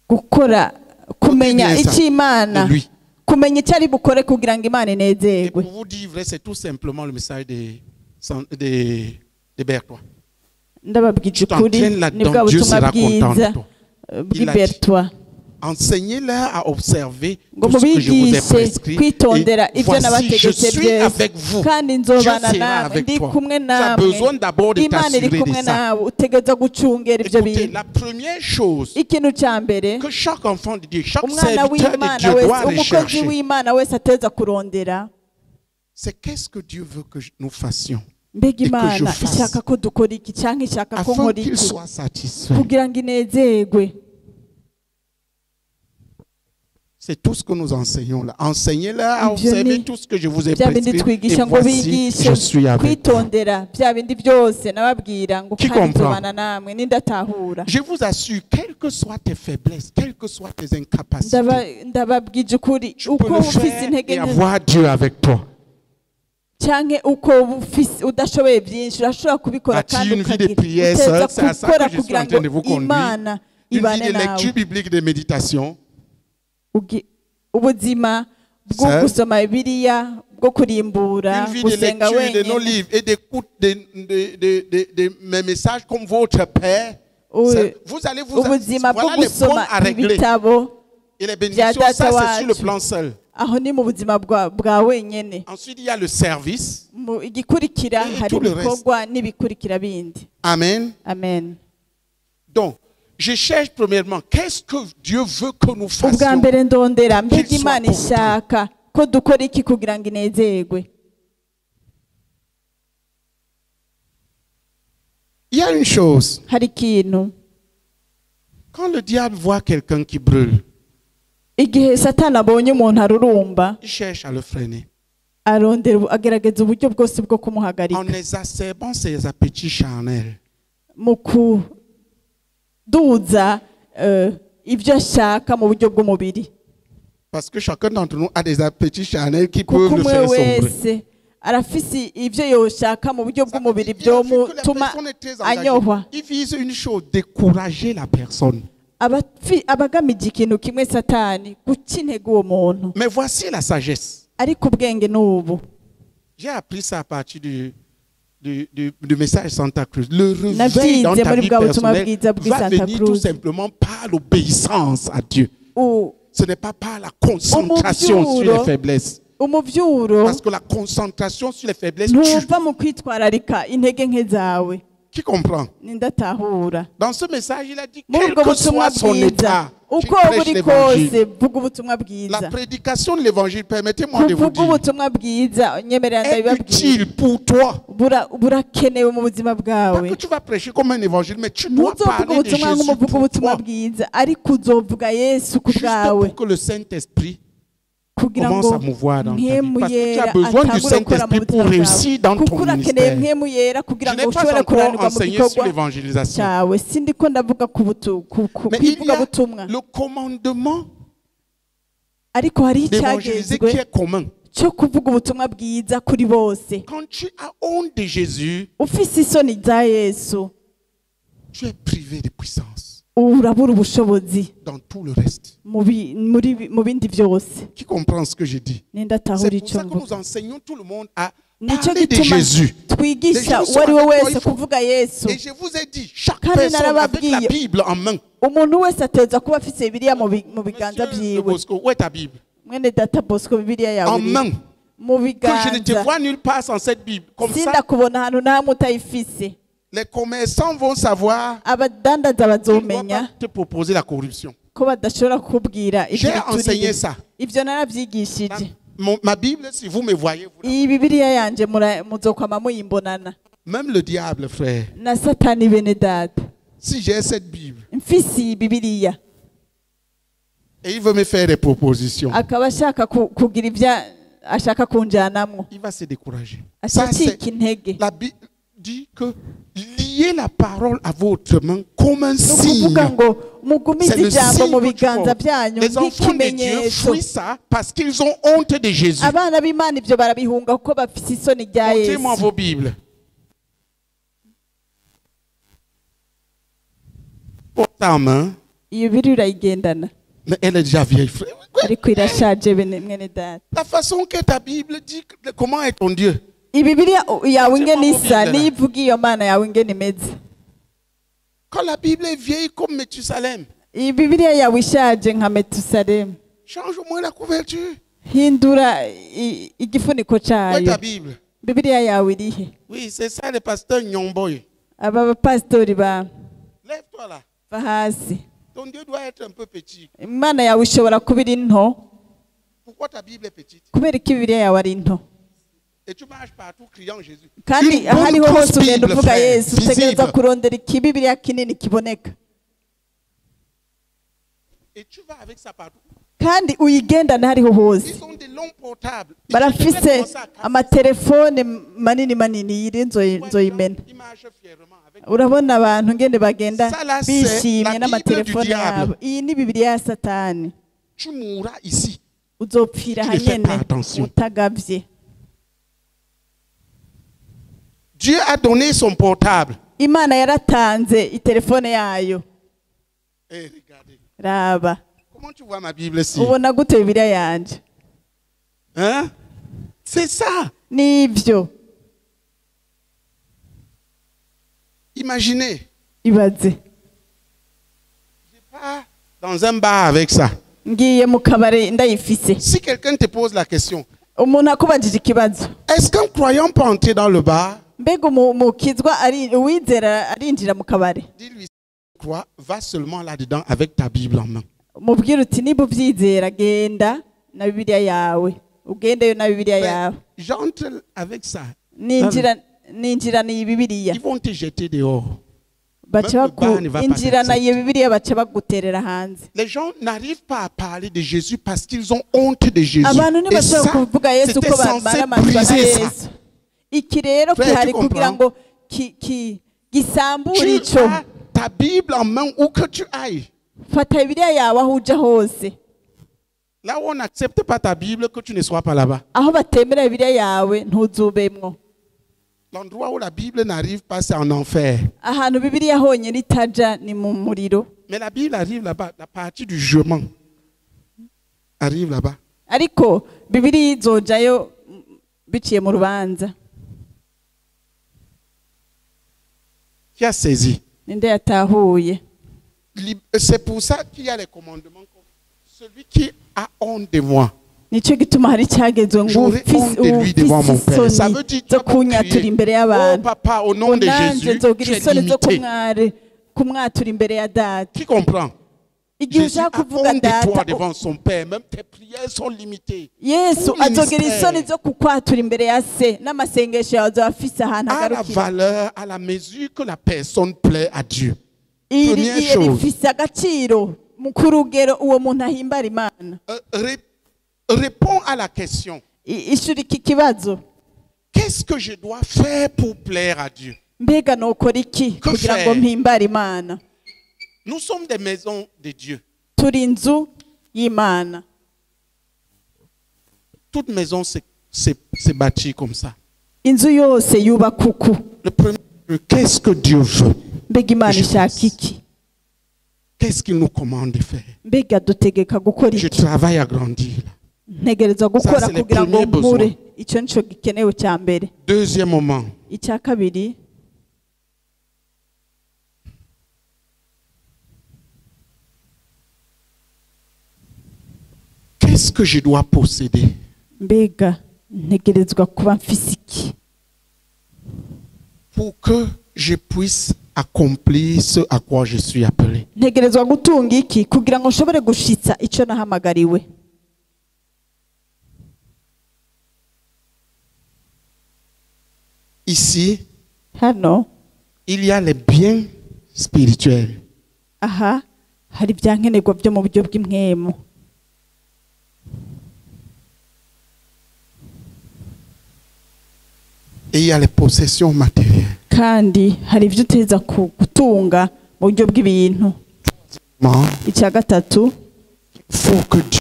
gukora, kumenya bien ça. icyo Imana, De lui. kumenya icyo ari bukore kugira ngo Imana Et inezerwe. pour vous dire vrai, c'est tout simplement le message de Bertois. Ndababwije Tu ukuri, t'entraînes ni là-dedans, bwa Dieu butumwa sera content bwiza de toi. bw'ibertwa. Enseignez-leur à observer ngo tout ce que je vous ai mubigishe prescrit. kwitondera Et ibyo voici, je nabategetse suis byose avec vous. kandi Dieu nzobana sera namwe avec ndi toi. kumwe Tu as namwe besoin d'abord de imana iri t'assurer kumwe de ça. nawe utegereza gucungera ibyo Écoutez, bintu la première chose ikintu cya mbere que chaque enfant de Dieu, chaque umwana serviteur de w'imana Dieu wese doit umukozi rechercher, w'imana wese ateza kurondera c'est qu'est-ce que Dieu veut que nous fassions mbega que je imana fasse. ishaka ko dukora iki cyangwa ishaka ko afin nkora qu'il iki soit satisfait. kugira ngo inezerwe. C'est tout ce que nous enseignons là. Enseignez-leur à Ibyo observer ni tout ce que je vous ai bya bindi prescrit. Et twigisha ngo voici, bigishe je suis avec vous. kwitondera bya bindi byose nababwira ngo Qui kandi comprend? nzobana namwe nindatahura. Je vous assure, quelles que soient tes faiblesses, quelles que soient tes incapacités, ndababwije ukuri tu uko peux le ufise faire intege et nke avoir Dieu avec toi. canke uko udashoboye byinshi urashobora kubikora Bâtir kandi une vie de ukagira prière uteza seule, c'est à ça gukora que je suis kugira en train ngo de vous conduire. imana Une vie ibane de lecture nawe. biblique, de méditation. Ubuzima bwo Seul. gusoma bibiliya bwo kurimbura Une vie de gusenga lecture de nos wenyine livres et d'écoute de mes messages comme votre Père. Vous allez vous ubuzima bwo voilà les points gusoma à régler. ibitabo Et les bénédictions, data ça c'est sur le wacu. plan seul. aho ni mu buzima bwa wenyine. Ensuite, il y a le service. Igikurikira Et hari tout le reste. ibikorwa n'ibikurikira bindi. Amen. Amen. Donc, je cherche premièrement, qu'est-ce que Dieu veut que nous ubwa fassions? mbere ndondera mbega Qu'il soit imana content. ishaka ko dukora iki kugira ngo inezerwe. Il y a une chose. Hari ikintu Quand le diable voit quelqu'un qui brûle, igihe satani abonye umuntu arurumba il cherche à le freiner. agerageza uburyo bwose bwo En kumuhagarika exacerbant ses appétits charnels. mu kuduza ibyo ashaka mu buryo bw'umubiri. Parce que chacun d'entre nous a des appétits charnels qui kuko peuvent le umwe faire sombrer. wese arafise ibyo yoshaka mu buryo bw'umubiri Il a vu que la byomutuma personne est très engagée. anyohwa. Il vise une chose, décourager la personne. abagamije ikintu kimwe satani guca intege uwo muntu. Mais voici la sagesse. ariko ubwenge n'ubu J'ai appris ça à partir du message Santa Cruz. Le réveil dans nabyize ta muri vie bwa butumwa personnelle bwiza bw'i va Santa venir tout Cruz. simplement par l'obéissance à Dieu. Ce n'est pas par la concentration sur les faiblesses. umuvyuro Parce que la concentration sur les faiblesses tue. ntuva mu kwitwararika intege nke zawe. Qui comprend? nindatahura Dans ce message, il a dit muri quel ubwo que butumwa soit son bwiza état, tu uko prêches buri l'évangile. kose vuga ubutumwa La bwiza. prédication de l'évangile, permettez-moi de vous kuvuga dire, ubutumwa bwiza nyemerera est ndabibabwira utile pour toi. burakenewe mu buzima Pas bwawe. que tu vas prêcher comme un évangile, mais tu dois ntuzovuga parler de ubutumwa Jésus nk'umuvuga pour ubutumwa toi. bwiza ariko uzovuga yesu ku Juste bwawe pour que le Saint-Esprit kugira commence ngo à mouvoir dans ta vie. mpemu Parce que tu yera as besoin du atangure gukora mu Saint-Esprit pour buzima réussir bwawe dans kuko ton urakeneye ministère. mpemu yera kugira Je ngo n'ai pas ushobore encore kuranirwa mu enseigné sur gikorwa l'évangélisation. cyawe. sindiko ndavuga ku Mais il y a ivugabutumwa le commandement ariko hari d'évangéliser qui icyagezwe est commun. cyo kuvuga ubutumwa bwiza kuri bose. Quand tu as honte de Jésus, ufise isoni za yesu tu es privé de puissance urabura ubushobozi dans tout le reste. mu bindi byose. Qui comprend ce que je dis? nindatahura C'est pour icyo ça que mvuga. nous enseignons tout le monde à nicyo parler de gituma Jésus. twigisha Les gens uwo ari we sont wese avec toi, kuvuga yesu. Et je vous ai dit, chaque Kandi personne avec narababwiye, la Bible en main. umuntu wese ateza kuba afise bibiliya mu biganza Monsieur de byiwe. Bosco, où est ta Bible? mwene data Bosco bibiliya yawe En iri main. mu Que je ne te biganza. vois nulle part sans cette Bible. Comme ça, sindakubona ahantu nta hamwe utayifise. les commerçants vont savoir abadandaza qu'ils ne doivent bazomenya pas te proposer la corruption. ko badashobora kukubwira J'ai ibyo enseigné bituriye. ça. ibyo narabyigishije. Ma Bible, si vous me voyez, vous iyi bibiliya yanjye muzokwama muyimbonana. même le diable, frère, na satani bene data si j'ai cette Bible mfise iyi bibiliya et il veut me faire des propositions, akaba ashaka kugira ibyo ashaka kunjanamwo il va se décourager. Ça, acika intege. la Bible dit que liez la parole à votre main comme un ni signe. ukuvuga ngo mugumize C'est le ijambo signe mu que tu biganza portes. byanyu Les enfants de Dieu nk'ikimenyetso. fuient ça parce qu'ils ont honte de Jésus. abana b'imana ibyo barabihunga kuko bafise isoni rya Montrez-moi yesu. vos Bibles. Porte en main, iyo biri urayigendana mais elle est déjà vieille, frère. ariko irashaje mwene data. La façon que ta Bible dit comment est ton Dieu. ibibiriya yawe ingene isa Bible, niyo ivuga iyo mana yawe ingene imeze. Quand la Bible est vieille comme Méthusalem, iyi bibiliya yawe ishaje nka Metusalemu. Change au moins la couverture. Hindura igifuniko Où est cyayo. ta Bible? Bibiliya yawe irihe? Oui, c'est ça le pasteur Nyomboy. Aba bapasitori Lève-toi là. va hasi. Ton Dieu doit être un peu petit. Imana yawe ishobora kuba iri nto. Pourquoi ta Bible est petite? Kubera ko bibiliya yawe ari nto. Et tu marches partout criant Jésus. Kandi Une ahariho bonne hose grosse ugenda Bible, uvuga frère, Yesu utegereza visible. kurondera ikibibiliya kinini kiboneka. Et tu vas avec ça partout. Kandi uyigendana hariho hose. Ils ont des longs portables. Ils Barafise devraient commencer à casser. amatelefone manini manini yiri nzoyimena. Ils marchent fièrement avec. Urabona abantu ngende bagenda Ça, là, c'est bishimye la n'amatelefone Bible du diable. yabo. Iyi ni bibiliya ya Satani. Tu mourras ici. Uzopfira Tu ne fais pas hanyene attention. utagavye. Dieu a donné son portable. Imana yaratanze itelefone yayo. Et regardez. Raba. Comment tu vois ma Bible ici? Ubona gute bibiliya yanje? Hein? C'est ça. Nivyo. Imaginez. Ibaze. Je pars dans un bar avec ça. Ngiye mu kabare ndayifise. Si quelqu'un te pose la question, Umuntu akubajije ikibazo. est-ce qu'un croyant peut entrer dans le bar? Mbega umukizwa ari uwizera arinjira mu kabare. Dis-lui, crois, va seulement là-dedans avec ta Bible en main. Mubwira uti niba ubyizera genda na bibiliya yawe. Ugendeyo na bibiliya yawe. J'entre avec ça. Ninjira ni bibiliya. Ils vont te jeter dehors. Baca injira na iyo bibiliya baca baguterera hanze. Les gens n'arrivent pas à parler de Jésus parce qu'ils ont honte de Jésus. Abantu Et ça, ntibashobora kuvuga Yesu c'était ko censé bamaramanzwa na briser ça. Yesu. Iki rero Frère, kihari tu kugira comprends? ngo gisambure Tu ico. as ta Bible en main où que tu ailles. Fata bibiliya yawe aho uja hose. Là où on n'accepte pas ta Bible, que tu ne sois pas là-bas. Aho batemera bibiliya yawe ntuzubemwo. L'endroit où la Bible n'arrive pas, c'est en enfer. Ahantu bibiliya honyine itaja ni mu muriro. Mais la Bible arrive là-bas, la partie du jugement arrive là-bas. Ariko bibiliya izojayo biciye mu rubanza. Qui a saisi? Ninde yatahuye? C'est pour ça qu'il y a les commandements. Celui qui a honte de moi. Nico gituma hari cyagezwe ngo J'aurais honte de lui devant mon Père. Ça veut dire que tu zo vas pas kunyatura crier, imbere oh y'abantu. papa, au nom de Nanje Jésus, nzogira tu es isoni zo limité. kumwatura imbere ya data. Qui comprend? Igihe Jésus ushaka a kuvuga honte de toi data, devant son Père. Même tes prières sont limitées. Yesu Ton azogira ministère isoni zo kukwatura imbere ya se n'amasengesho yawe azoba afise ahantu a la agarukira. valeur, à la mesure que la personne plaît à Dieu. Iri Première chose. rifise agaciro ku rugero uwo muntu ahimbara Imana. Réponds à la question. Ishuri iki kibazo. Qu'est-ce que je dois faire pour plaire à Dieu? Mbega nokora iki kugira ngo mpimbare Imana? Nous sommes des maisons de Dieu. Turi inzu y'Imana. Toute maison s'est bâtie comme ça. Inzu yose yubaka uku. Le premier, qu'est-ce que Dieu veut? Mbega Imana ishaka iki? Qu'est-ce qu'il nous commande de faire? Mbega dutegeka gukora Je iki? travaille à grandir. Ntegereza gukora c'est le kugira ngo premier besoin. mpure. Icyo nico gikenewe cya mbere. Deuxième moment, Icya kabiri, qu'est-ce que je dois posséder? mbega ntegerezwa kuba mfise iki Pour que je puisse accomplir ce à quoi je suis appelé. ntegerezwa gutunga iki kugira ngo nshobore gushitsa icyo nahamagariwe. Ici, Hano il y a les biens spirituels. aha hari ibyankenerwa byo mu buryo bw'impwemu. Et il y a les possessions matérielles. Kandi hari ibyo uteza gutunga mu buryo bw'ibintu. Icya gatatu, Faut que Dieu,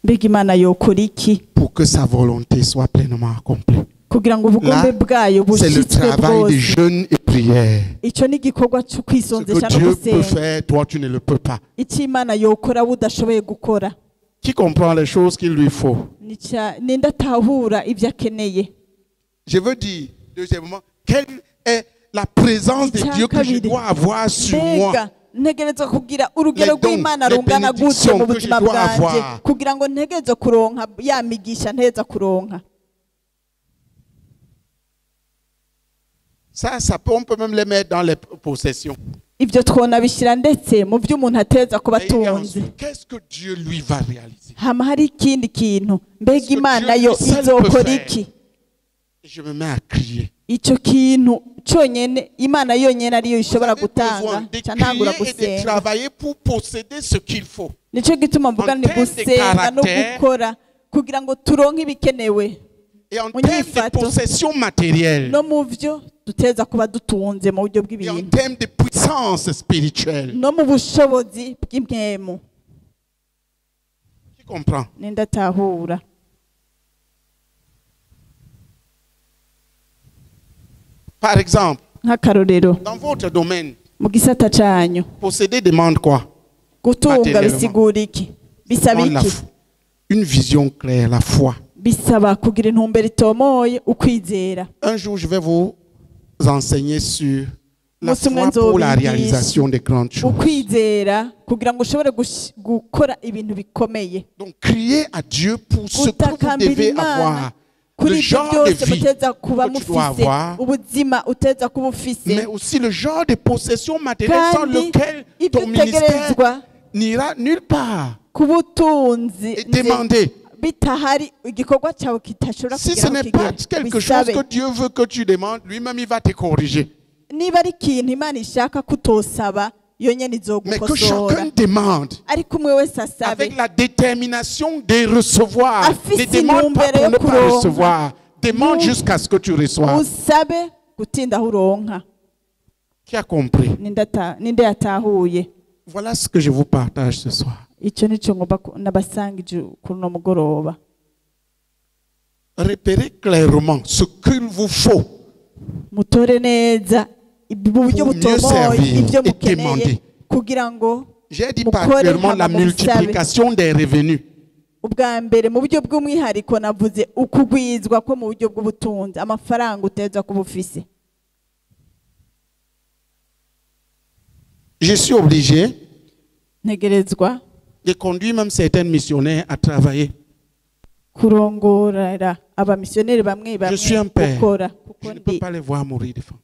mbega Imana yokora iki pour que sa volonté soit pleinement accomplie. kugira ngo ubugombe Là, bwayo c'est le bushitswe travail de bwose. jeûne et prière. Icyo ni igikorwa cyo Ce kwisonzesha que no Dieu peut gusenga. faire, toi tu ne le peux pas. Icyo Imana yokora budashoboye gukora. Qui comprend les choses qu'il lui faut? Ninde atahura ibyo akeneye. Je veux dire, deuxièmement, quelle est la présence de Dieu que je dois avoir sur moi? Mbega ntegerezwa kugira urugero Les dons, rw'Imana les rungana gute bénédictions mu que buzima je dois bwanjye avoir. kugira ngo ntegerezwa kuronka ya migisha nteza kuronka. Ça peut, on peut même les mettre dans les possessions. Ibyo twonabishyira ndetse mu byo umuntu ateza kuba Et atunze. ensuite, qu'est-ce que Dieu lui va réaliser? Hama hari ikindi kintu mbega Parce que Imana Dieu yo seul izokora peut iki? Et je me mets à crier. Icyo kintu cyonyine Imana yonyine ariyo Vous ishobora avez gutanga besoin de cyantangura crier et de gusenga. travailler pour posséder ce qu'il faut. Nicyo gituma mvuga En ni termes de gusenga no caractère, gukora kugira ngo turonke ibikenewe Et en Mon termes de yifato. possession matérielle. no mu byo duteza kuba dutunze mu buryo Et en bw'ibintu termes de puissance spirituelle. no mu bushobozi bw'impwemu. Qui comprend? Nindatahura. Par exemple, Nk'akarorero dans votre domaine, mu gisata cyanyu posséder demande quoi? gutunga Materiellement. bisigura iki? Bisaba Demande iki? une vision claire, la foi. Bisaba kugira intumbero itomoye, ukwizera. Un jour, je vais vous enseigner sur la Umunsi umwe foi pour la nzobigisha réalisation des grandes choses. ukwizera kugira ngo ushobore gukora ibintu bikomeye. Donc, criez à Dieu pour ce que vous Gutakambira devez Imana avoir. kuri Le ibyo genre de byose vie muteza kuba que tu dois mufise, avoir, ubuzima uteza kuba ufise, mais aussi le genre de possession matérielle sans kandi lequel ibyo ton ministère utegerezwa n'ira nulle part. kuba utunzi Et demandez. bitahari igikorwa cyawe kitashobora Si ce kugera n'est pas quelque chose bisabe. que Dieu veut que tu demandes, lui-même il va te corriger. Niba ari ikintu Imana ishaka kutosaba yonyine Mais que izogukosora, chacun demande ariko umwe wese asabe avec la détermination de recevoir. Afise Ne demande pas intumbero pour yo ne pas kuronka. recevoir. Demande jusqu'à ce que tu reçoives. usabe gutinda aho uronka. Qui a compris? Ninde yatahuye? Voilà ce que je vous partage ce soir. Icyo nicyo ngomba nabasangije kuri uno mugoroba. Repérez clairement ce qu'il vous faut Mutore neza uburyo Pour mieux butomoye servir ibyo et mukeneye demander. kugira ngo J'ai dit mukore particulièrement la hama musabe. multiplication des revenus. Ubwa mbere mu buryo bw'umwihariko navuze ukugwizwa ko mu buryo bw'ubutunzi amafaranga uteza kuba ufise. Je suis obligé Ntegerezwa de conduire même certains missionnaires à travailler. kurongorera abamisiyoneri bamwe Je suis un bamwe père. gukora kuko Je ne peux pas les voir mourir de faim.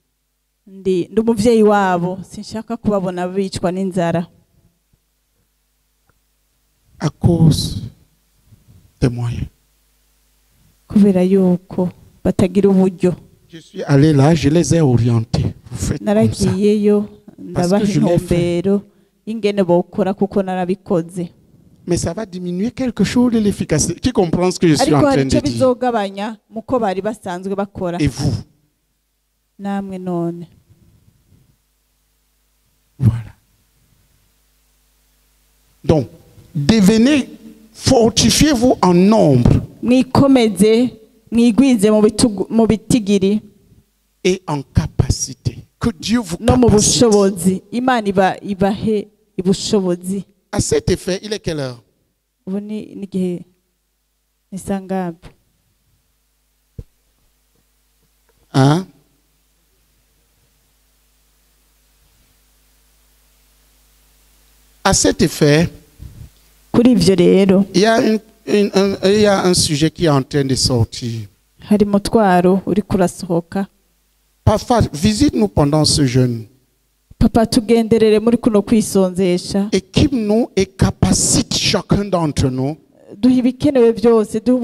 ndi umuvyeyi wabo, sinshaka kubabona bicwa n'inzara À cause des moyens. kubera yuko batagira uburyo. Je suis allé là, je les ai orientés. Vous faites comme ça. Naragiyeyo ndabaha je l'ai fait. intumbero y'ingene bokora kuko narabikoze, Mais ça va diminuer quelque chose de l'efficacité. Qui comprend ce que je suis en ariko hari train de icyo dire? bizogabanya muko bari basanzwe bakora. Et vous? Namwe none Voilà. Donc, devenez, fortifiez-vous en nombre mwikomeze mwigwize mu bitigiri et en capacité. Que Dieu vous no mu capacite. bushobozi. Imana ibahe ubushobozi. À cet effet, il est quelle heure? Ubu n'igihe ni sangapi? Hein? À cet effet, Kuri ivyo rero il y a un sujet qui est en train de sortir. hari mutwaro uri kurasohoka. Parfois, visite-nous pendant ce jeûne. Papa, tugenderere muri kuno kwisonzesha, Équipe-nous et capacite chacun d'entre nous duha ibikenewe byose, duha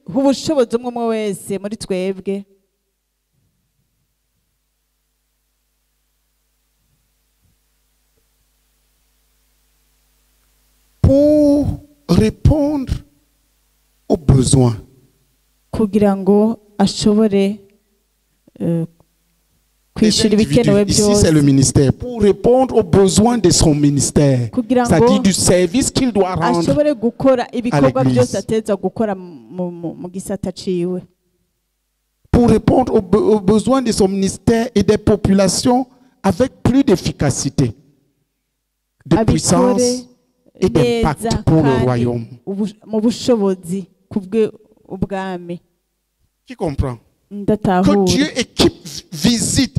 ubushobozi umwe umwe wese muri twebwe pour répondre aux besoins kugira ngo ashobore des kwishyura ibikenewe individus. Ici, c'est le byose, ministère. Pour répondre aux besoins de son ministère. kugira ngo C'est-à-dire du service qu'il doit rendre. ashobore gukora ibikorwa l'église. byose ateza gukora mu gisata ciwe, Pour répondre aux besoins de son ministère et des populations avec plus d'efficacité, de abikore puissance et d'impact neza pour le kandi royaume. mu bushobozi kubwe ubwami. Qui comprend? Que Dieu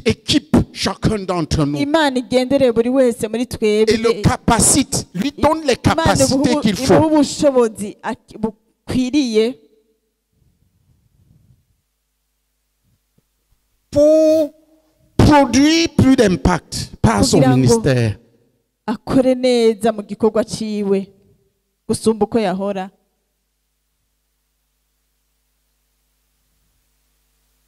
équipe chacun d'entre nous. Imana igendere buri wese muri twebwe Et le capacite, lui donne les capacités qu'il faut. ubushobozi bukwiriye pour produire plus d'impact par son ministère. Akore neza mu gikorwa ciwe gusumba uko yahora.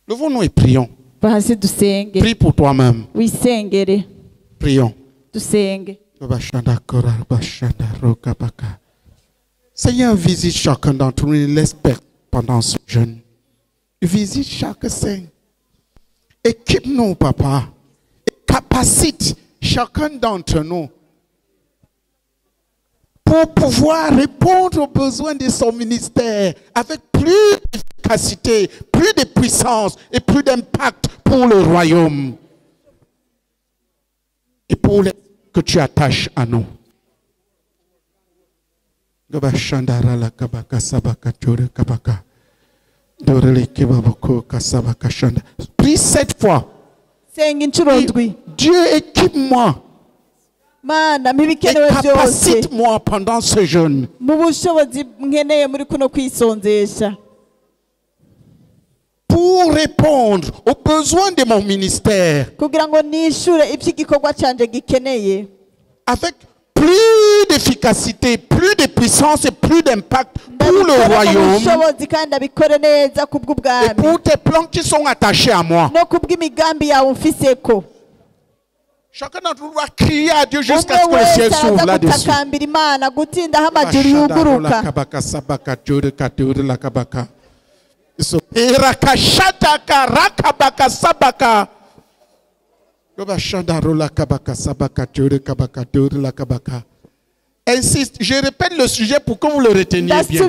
Levons-nous et prions. Bahasi dusenge. Prie pour toi-même. Wisengere. Prions. Dusenge. Seigneur, visite chacun d'entre nous et laisse perdre pendant ce jeûne. Visite chaque saint. Équipe-nous, papa. Capacite chacun d'entre nous pour pouvoir répondre aux besoins de son ministère avec plus d'efficacité, plus de puissance et plus d'impact pour le royaume et pour les que tu attaches à nous. Prie 7 fois. Dieu, équipe-moi. Et capacite-moi pendant ce jeûne. Pour répondre aux besoins de mon ministère. Avec plus d'efficacité, plus de puissance et plus d'impact pour le royaume. Et pour tes plans qui sont attachés à moi. Chacun d'entre nous doit crier à Dieu jusqu'à ce que le ciel s'ouvre là-dessus. Insiste, je répète le sujet pour que vous le reteniez bien. Que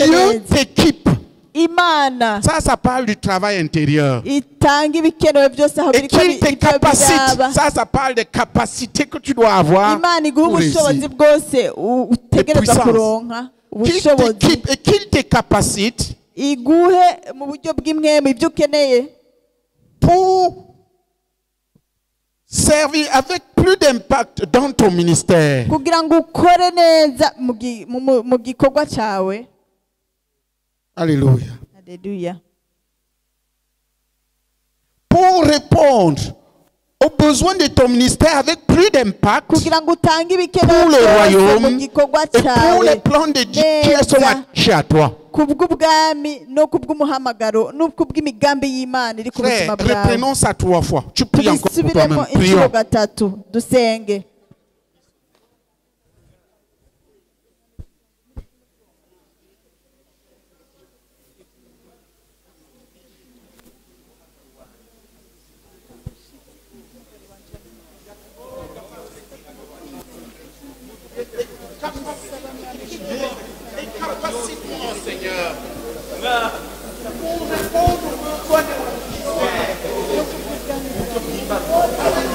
Dieu t'équipe. Ça parle du travail intérieur. Et qu'il te capacite. Ça parle des capacités que tu dois avoir pour réussir. Des puissances. Qu'il t'équipe et qu'il te capacite pour servir avec plus d'impact dans ton ministère. Alléluia. Alléluia. Pour répondre aux besoins de ton ministère avec plus d'impact pour le royaume et pour les plans de Dieu qui sont attachés à toi. Frère, reprenons ça 3 fois. Tu pries encore pour toi-même. Prions. Seigneur, pour répondre aux besoins de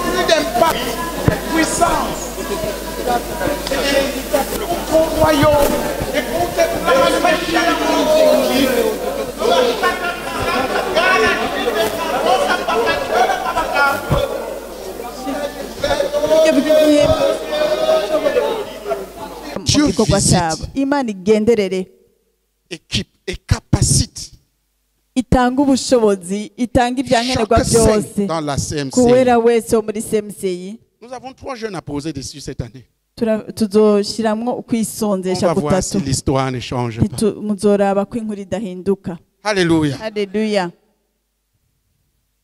plus d'impact, de puissance, et pour ton royaume, et pour tes Dieu visite, équipe et capacite itanga ubushobozi, itanga ibyankenerwa byose dans la CMC. kuwera wese wo muri CMCI. Nous avons 3 jeunes à poser dessus cette année. Tuzoshiramwo ukwisonzesha gutatu. On va voir si l'histoire ne change pas. Muzoraba ko inkuru idahinduka. Alléluia. Alléluia.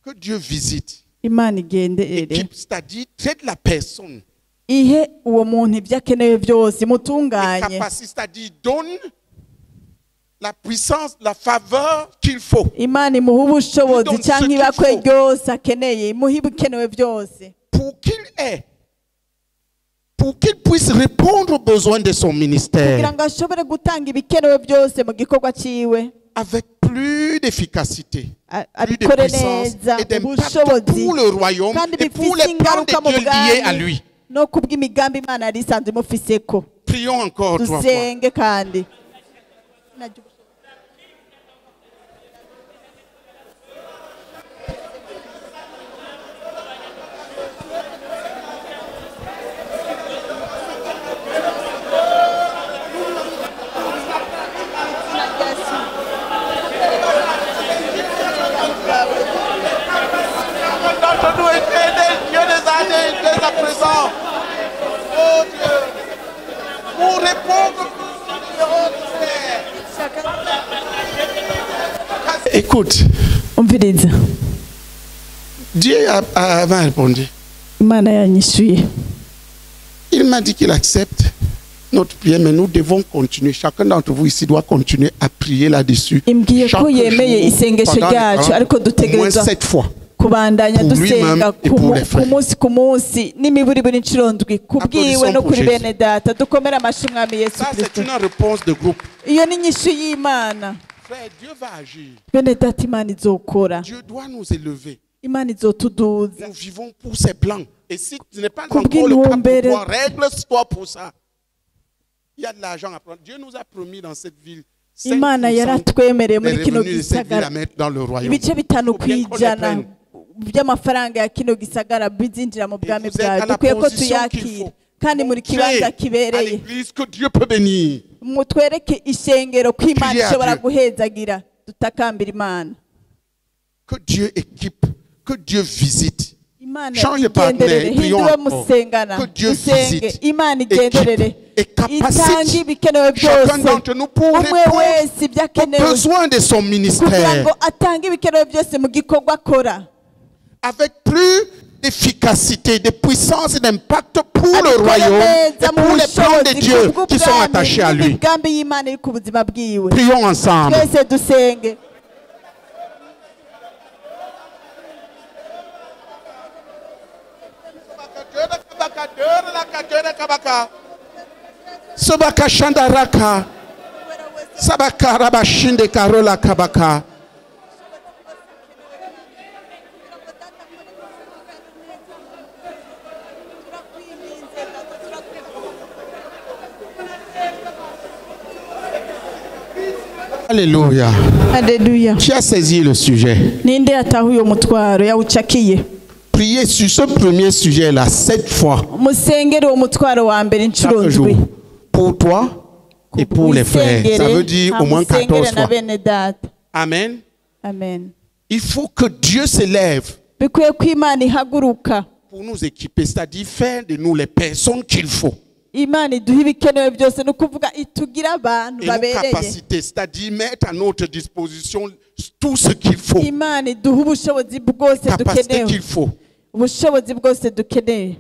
Que Dieu visite. Imana igenderere. Équipe, c'est-à-dire traite la personne. Ihe uwo muntu ibyakenewe byose mutunganye. C'est-à-dire donne la puissance, la faveur qu'il faut. Imana imuha ubushobozi cyangwa ibakwe byose akeneye, imuha ibikenewe byose. Pour qu'il puisse répondre aux besoins de son ministère. Kugira ngo ashobore gutanga ibikenewe byose mu gikorwa ciwe. Avec plus d'efficacité, plus de puissance et d'impact pour le royaume et pour les plans de Dieu liés à lui. No kubw'imigambi Imana yari isanzwe imufiseko. Prions encore 3 fois. Dusenge kandi. présent. Oh Dieu. Pour répondre aux écoute. umviriza Dieu avait répondu. imana yanyishuye Il m'a dit qu'il accepte notre prière, mais nous devons continuer. Chacun d'entre vous ici doit continuer à prier là-dessus. imbwiye ko yemeye isengesho ryacu ariko au moins dutegerezwa 7 fois. kubandanya Pour dusenga lui-même et pour les frères. ku munsi n'imiburiburi inshuro ndwi kubwiwe Applaudissons no pour kuri Jésus. bene data dukomere amashyi mwami yesu Ça, c'est kirisito une réponse de groupe. iyo ni inyishu y'imana Frère, Dieu va agir. bene data imana izokora Dieu doit nous élever. imana izotuduza Nous vivons pour ses plans. Et si tu n'es pas Kubw'intumbero- encore le cas pour toi, règle-toi pour ça. Il y a de l'argent à prendre. Dieu nous a promis dans cette ville 5% imana yaratwemereye des muri kino revenus de cette ville gisagara à mettre dans le royaume. ibice bitanu Faut ku bien qu'on les ijana prenne. by'amafaranga ya kino gisagara bizinjira mu bwami vous êtes à bwawe la dukwiye ko position qu'il tuyakira faut. kandi muri Montrez kibanza à kibereye l'église que Dieu peut bénir. mutwereke ishengero ko imana Priez à ishobora Dieu. guhezagira dutakambira imana Que Dieu équipe, que Dieu visite. imana Change de igenderere partenaire, prions hindure encore. musengana Que Dieu dusenge visite, imana igenderere équipe et itange capacite ibikenewe chacun byose d'entre nous pour umwe répondre wese ibyo aux akenewe besoins de son kugira ministère ngo atange ibikenewe byose mu gikorwa akora avec plus d'efficacité, de puissance et d'impact pour le abikora royaume et neza mu pour les plans de bushobozi Dieu qui sont bw'ubwami attachés à lui. n'imigambi y'imana iri ku buzima bwiwe Prions ensemble. twese dusenge Sobaka shandaraka. Sabaka rabashinde karola kabaka. Alléluia. haleluya Qui a saisi le sujet? ninde yatahuye umutwaro yawucakiye Priez sur ce premier sujet-là 7 fois musengere uwo mutwaro wa mbere inshuro chaque jour. ndwi Pour toi et pour les frères. Ça veut dire au moins 14 musengere na fois. bene data Amen. amen Il faut que Dieu s'élève bikwiye ko imana ihaguruka pour nous équiper, c'est-à-dire faire de nous les personnes qu'il faut. imana iduha ibikenewe byose ni ukuvuga itugira abantu Et nos babereye capacités, c'est-à-dire mettre à notre disposition tout ce qu'il faut. imana iduha ubushobozi bwose Capacité dukenewe qu'il faut. ubushobozi bwose dukeneye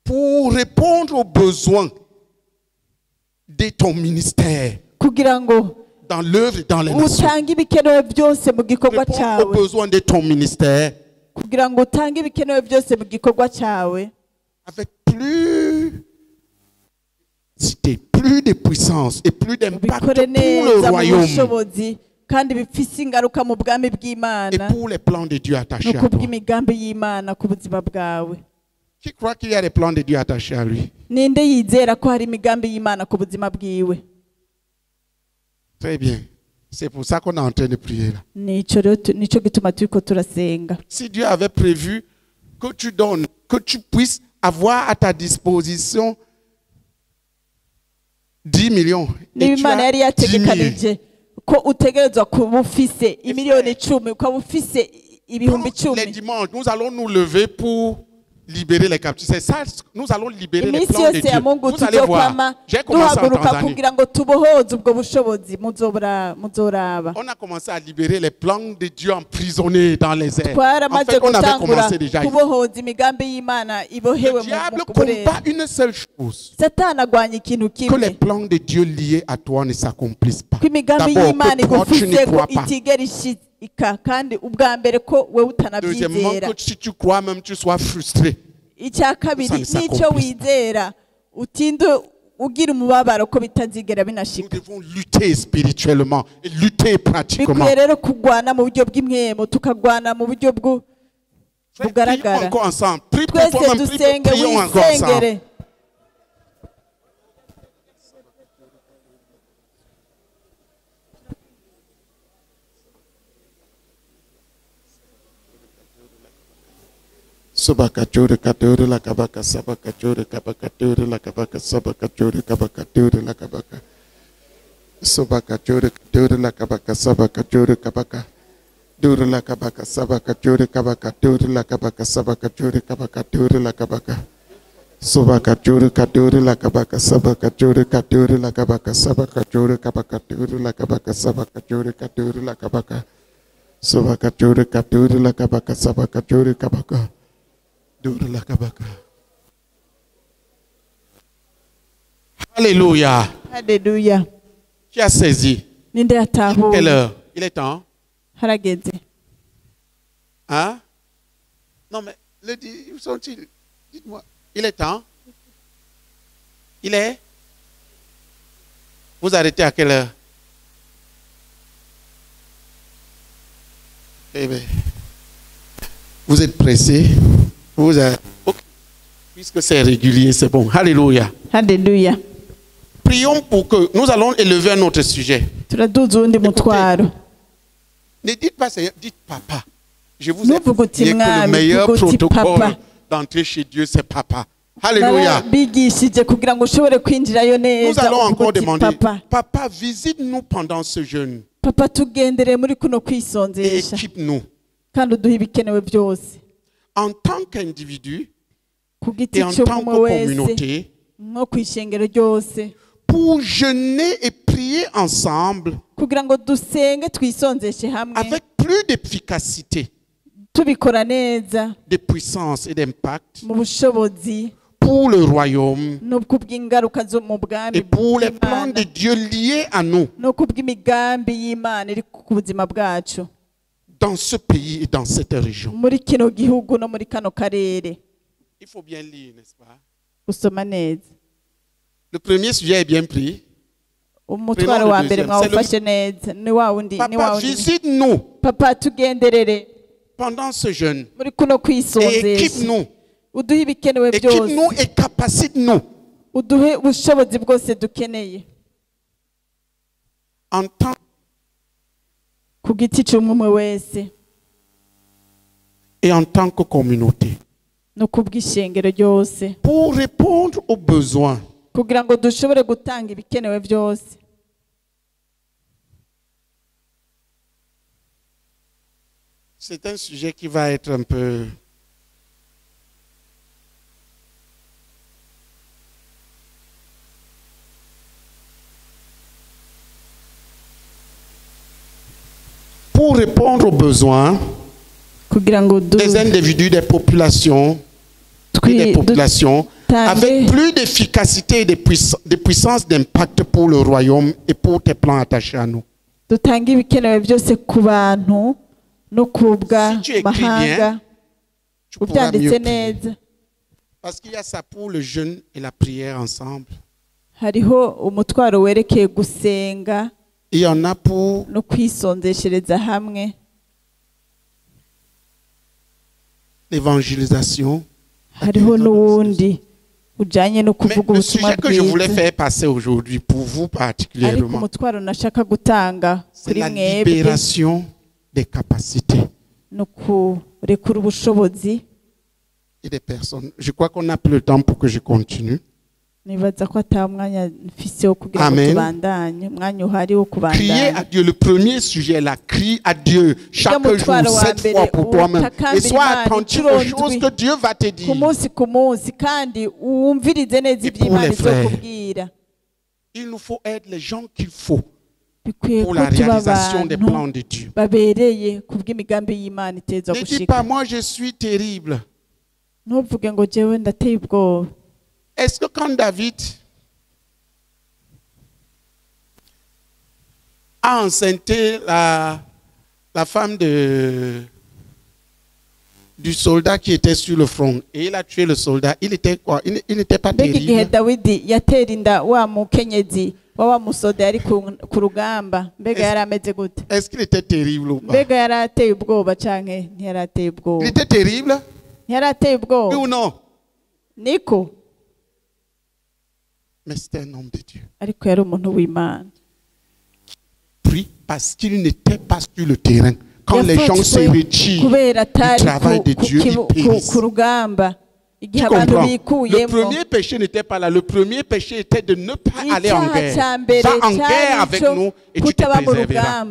Pour répondre aux besoins de ton ministère, kugira ngo dans l'œuvre et dans les nations. utange ibikenewe byose mu gikorwa Répondre aux cyawe besoins de ton ministère kugira ngo utange ibikenewe byose mu gikorwa cyawe avec plus de puissance et plus d'impact pour ubikore le neza mu royaume bushobozi kandi bifise ingaruka mu bwami et bw'imana pour les plans de Dieu no attachés à ku toi. bw'imigambi y'imana ku buzima bwawe Qui croit qu'il y a des plans de Dieu attachés à lui? ninde yizera ko hari imigambi y'imana ku buzima bwiwe Très bien. C'est pour ça qu'on est en train de prier là. nicyo gituma turiko turasenga Si Dieu avait prévu que tu donnes, que tu puisses avoir à ta disposition 10 millions niba et tu imana yari as 10 000, yategekanije ko utegerezwa kuba ufise imiliyoni 10 ukaba ufise ibihumbi les 10 dimanches, nous allons nous lever pour libérer les captifs. C'est ça, nous allons libérer les iminsi plans de yose Dieu. ya mungu Vous allez voir. tuzokwama J'ai commencé en duhaguruka Tanzanie. kugira ngo tubohoze ubwo bushobozi muzoraba On a commencé à libérer les plans de Dieu emprisonnés dans les airs. En twaramaze fait, on avait gutangura commencé déjà. kubohoza imigambi y'imana ibohewe Le diable mu burera combat une seule chose. satani agwanya ikintu Que les kimwe plans de Dieu liés à toi ne s'accomplissent pas. ko imigambi D'abord, y'imana que toi, tu n'y igufise ko crois pas. itigera ishika kandi ubwa mbere ko wewe Deuxièmement, utanabyizera que si tu crois même, tu sois frustré. icya kabiri Ça ne s'accomplisse n'icyo pas. wizera utinde ugira umubabaro ko bitazigera Nous binashika devons lutter spirituellement et lutter pratiquement. bikwiye rero kugwana mu buryo bw'imwemo tukagwana mu buryo Prions bugaragara encore ensemble. Prie pour twese toi-même, dusenge prions encore ensemble. wisengere Sobakachore katore la kabaka sabakachore kabakatore la kabaka sabakachore kabakatore la kabaka. Sobakachore katore la kabaka sabakachore kabaka. Duru la kabaka sabaka jure kabaka duru la kabaka sabaka jure kabaka duru la kabaka sobaka jure kaduru la kabaka sabaka jure kaduru la kabaka sabaka jure kabaka duru la kabaka sabaka jure kaduru la kabaka sobaka jure kaduru la kabaka sabaka jure kabaka duru la kabaka. Alléluia. Alléluia. Qui a saisi? Ninde yatahuye? Quelle heure? Il est temps? Harageze. Hein? Non, mais où sont-ils? Dites-moi. Il est temps? Il est? Vous arrêtez à quelle heure? Eh bien, vous êtes pressé? Okay. Puisque c'est régulier, c'est bon. Alléluia. Alléluia. Prions pour que nous allons élever un autre sujet. Écoutez, ne dites pas Seigneur, dites Papa. Je vous ai dit que le meilleur protocole d'entrer chez Dieu, c'est Papa. Alléluia. Nous allons encore demander, Papa, visite-nous pendant ce jeûne. Papa, et équipe-nous. En tant qu'individu et en tant que communauté, pour jeûner et prier ensemble avec plus d'efficacité, de puissance et d'impact pour le royaume et pour les plans de Dieu liés à nous dans ce pays et dans cette région. Il faut bien lire, n'est-ce pas? Le premier sujet est bien pris. Papa, visite-nous pendant ce jeûne et équipe-nous. Équipe-nous et capacite-nous en tant et en tant que communauté pour répondre aux besoins. C'est un sujet qui va être un peu pour répondre aux besoins des individus, des populations, avec plus d'efficacité et de puissance d'impact pour le royaume et pour tes plans attachés à nous. Si tu écris bien, tu pourras mieux prier. Parce qu'il y a ça pour le jeûne et la prière ensemble. Il y en a pour l'évangélisation. Mais le sujet que je voulais faire passer aujourd'hui pour vous particulièrement, c'est la libération des capacités et des personnes. Je crois qu'on n'a plus le temps pour que je continue. Amen. Crier à Dieu, le premier est la crie à Dieu chaque jour, 7 fois pour toi-même. Et sois attentif aux choses que Dieu va te dire. Et pour les frères, il nous faut être les gens qu'il faut pour la réalisation des plans de Dieu. Ne dis pas, moi je suis terrible. Est-ce que quand David a enceinté la femme du soldat qui était sur le front et il a tué le soldat, il était quoi? Il n'était pas terrible. Est-ce qu'il était terrible ou pas? Il était terrible? Oui ou non? Nico. Mais c'était un homme de Dieu. Prie parce qu'il n'était pas sur le terrain. Quand les gens se retirent du travail de Dieu, ils périssent. Tu comprends? Le premier péché n'était pas là. Le premier péché était de ne pas aller en guerre. Va en guerre avec nous et tu te préserveras.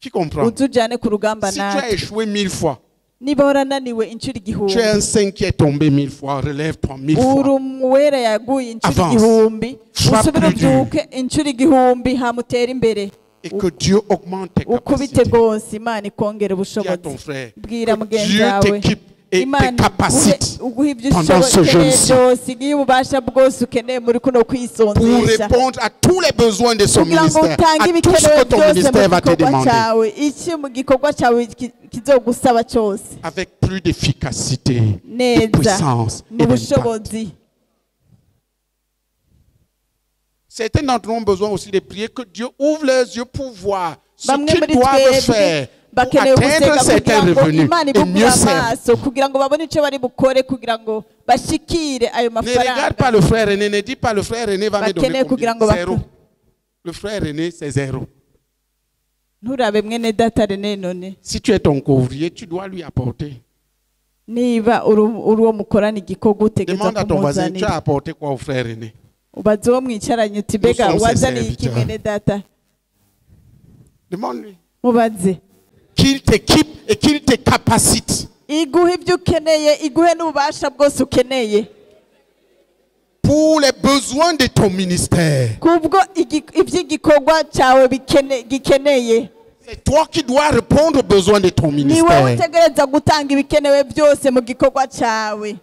Qui comprend? utujane ku rugamba Si tu as natwe échoué 1000 fois, niba warananiwe inshuro tu igihumbi es un saint qui est tombé 1000 fois, relève-toi 1000 uri fois. umuwera yaguye inshuro Avance. igihumbi Sois usubire plus dur. ubyuke inshuro igihumbi hamutera imbere Et que Dieu augmente tes ukubite capacités. rwose imana ikongera Dis à ton ubushobozi frère, bwira mugenzi Dieu wawe t'équipe et tes imana capacités uguha ibyo pendant ce ukeneye jeûne-ci byose igihe ububasha bwose ukeneye muri kuno pour kwisonzesha répondre à tous les besoins de son kugira ngo ministère, utange à tout ce ibikenewe que ton byose mu ministère va te gikorwa demander, cyawe iki mu gikorwa cyawe kizogusaba cyose avec plus d'efficacité, de neza puissance mu et d'impact. bushobozi. Certains d'entre nous ont besoin aussi de prier que Dieu ouvre leurs yeux pour voir ce bamwe qu'ils muri doivent twebwe faire pour bakeneye atteindre gusenga certains kugira ngo revenus imana et ibugure mieux servir. amaso kugira ngo babone icyo bari bukore kugira ngo bashikire ayo Ne regarde mafaranga pas le frère aîné, ne dis pas le frère aîné va me donner bakeneye kugira ngo combien. Zéro. Le frère aîné, c'est zéro. nturabe mwene data rene none Si tu es ton couvrier, tu dois lui apporter. niba uri uwo mukorana igikorwa utegereza Demande à ton voisin, tu as kumuzanira apporté quoi au frère aîné? ubaze uwo mwicaranye uti mbega Nous sommes ses wazaniye iki serviteurs. mwene data Demande-lui. mubaze Qu'il t'équipe et qu'il te capacite iguhe ibyo ukeneye iguhe n'ububasha bwose ukeneye pour les besoins de ton ministère. kubwo iby'igikorwa cyawe gikeneye C'est toi qui dois répondre aux besoins de ton ni wowe ministère. utegereza gutanga ibikenewe byose mu gikorwa cyawe.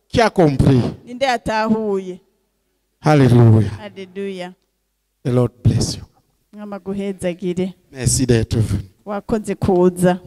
Qui a compris? Ninde yatahuye? Alléluia. Haleluya. The Lord bless you. Mwama guhezagire. Merci d'être venu. Wakoze kuza.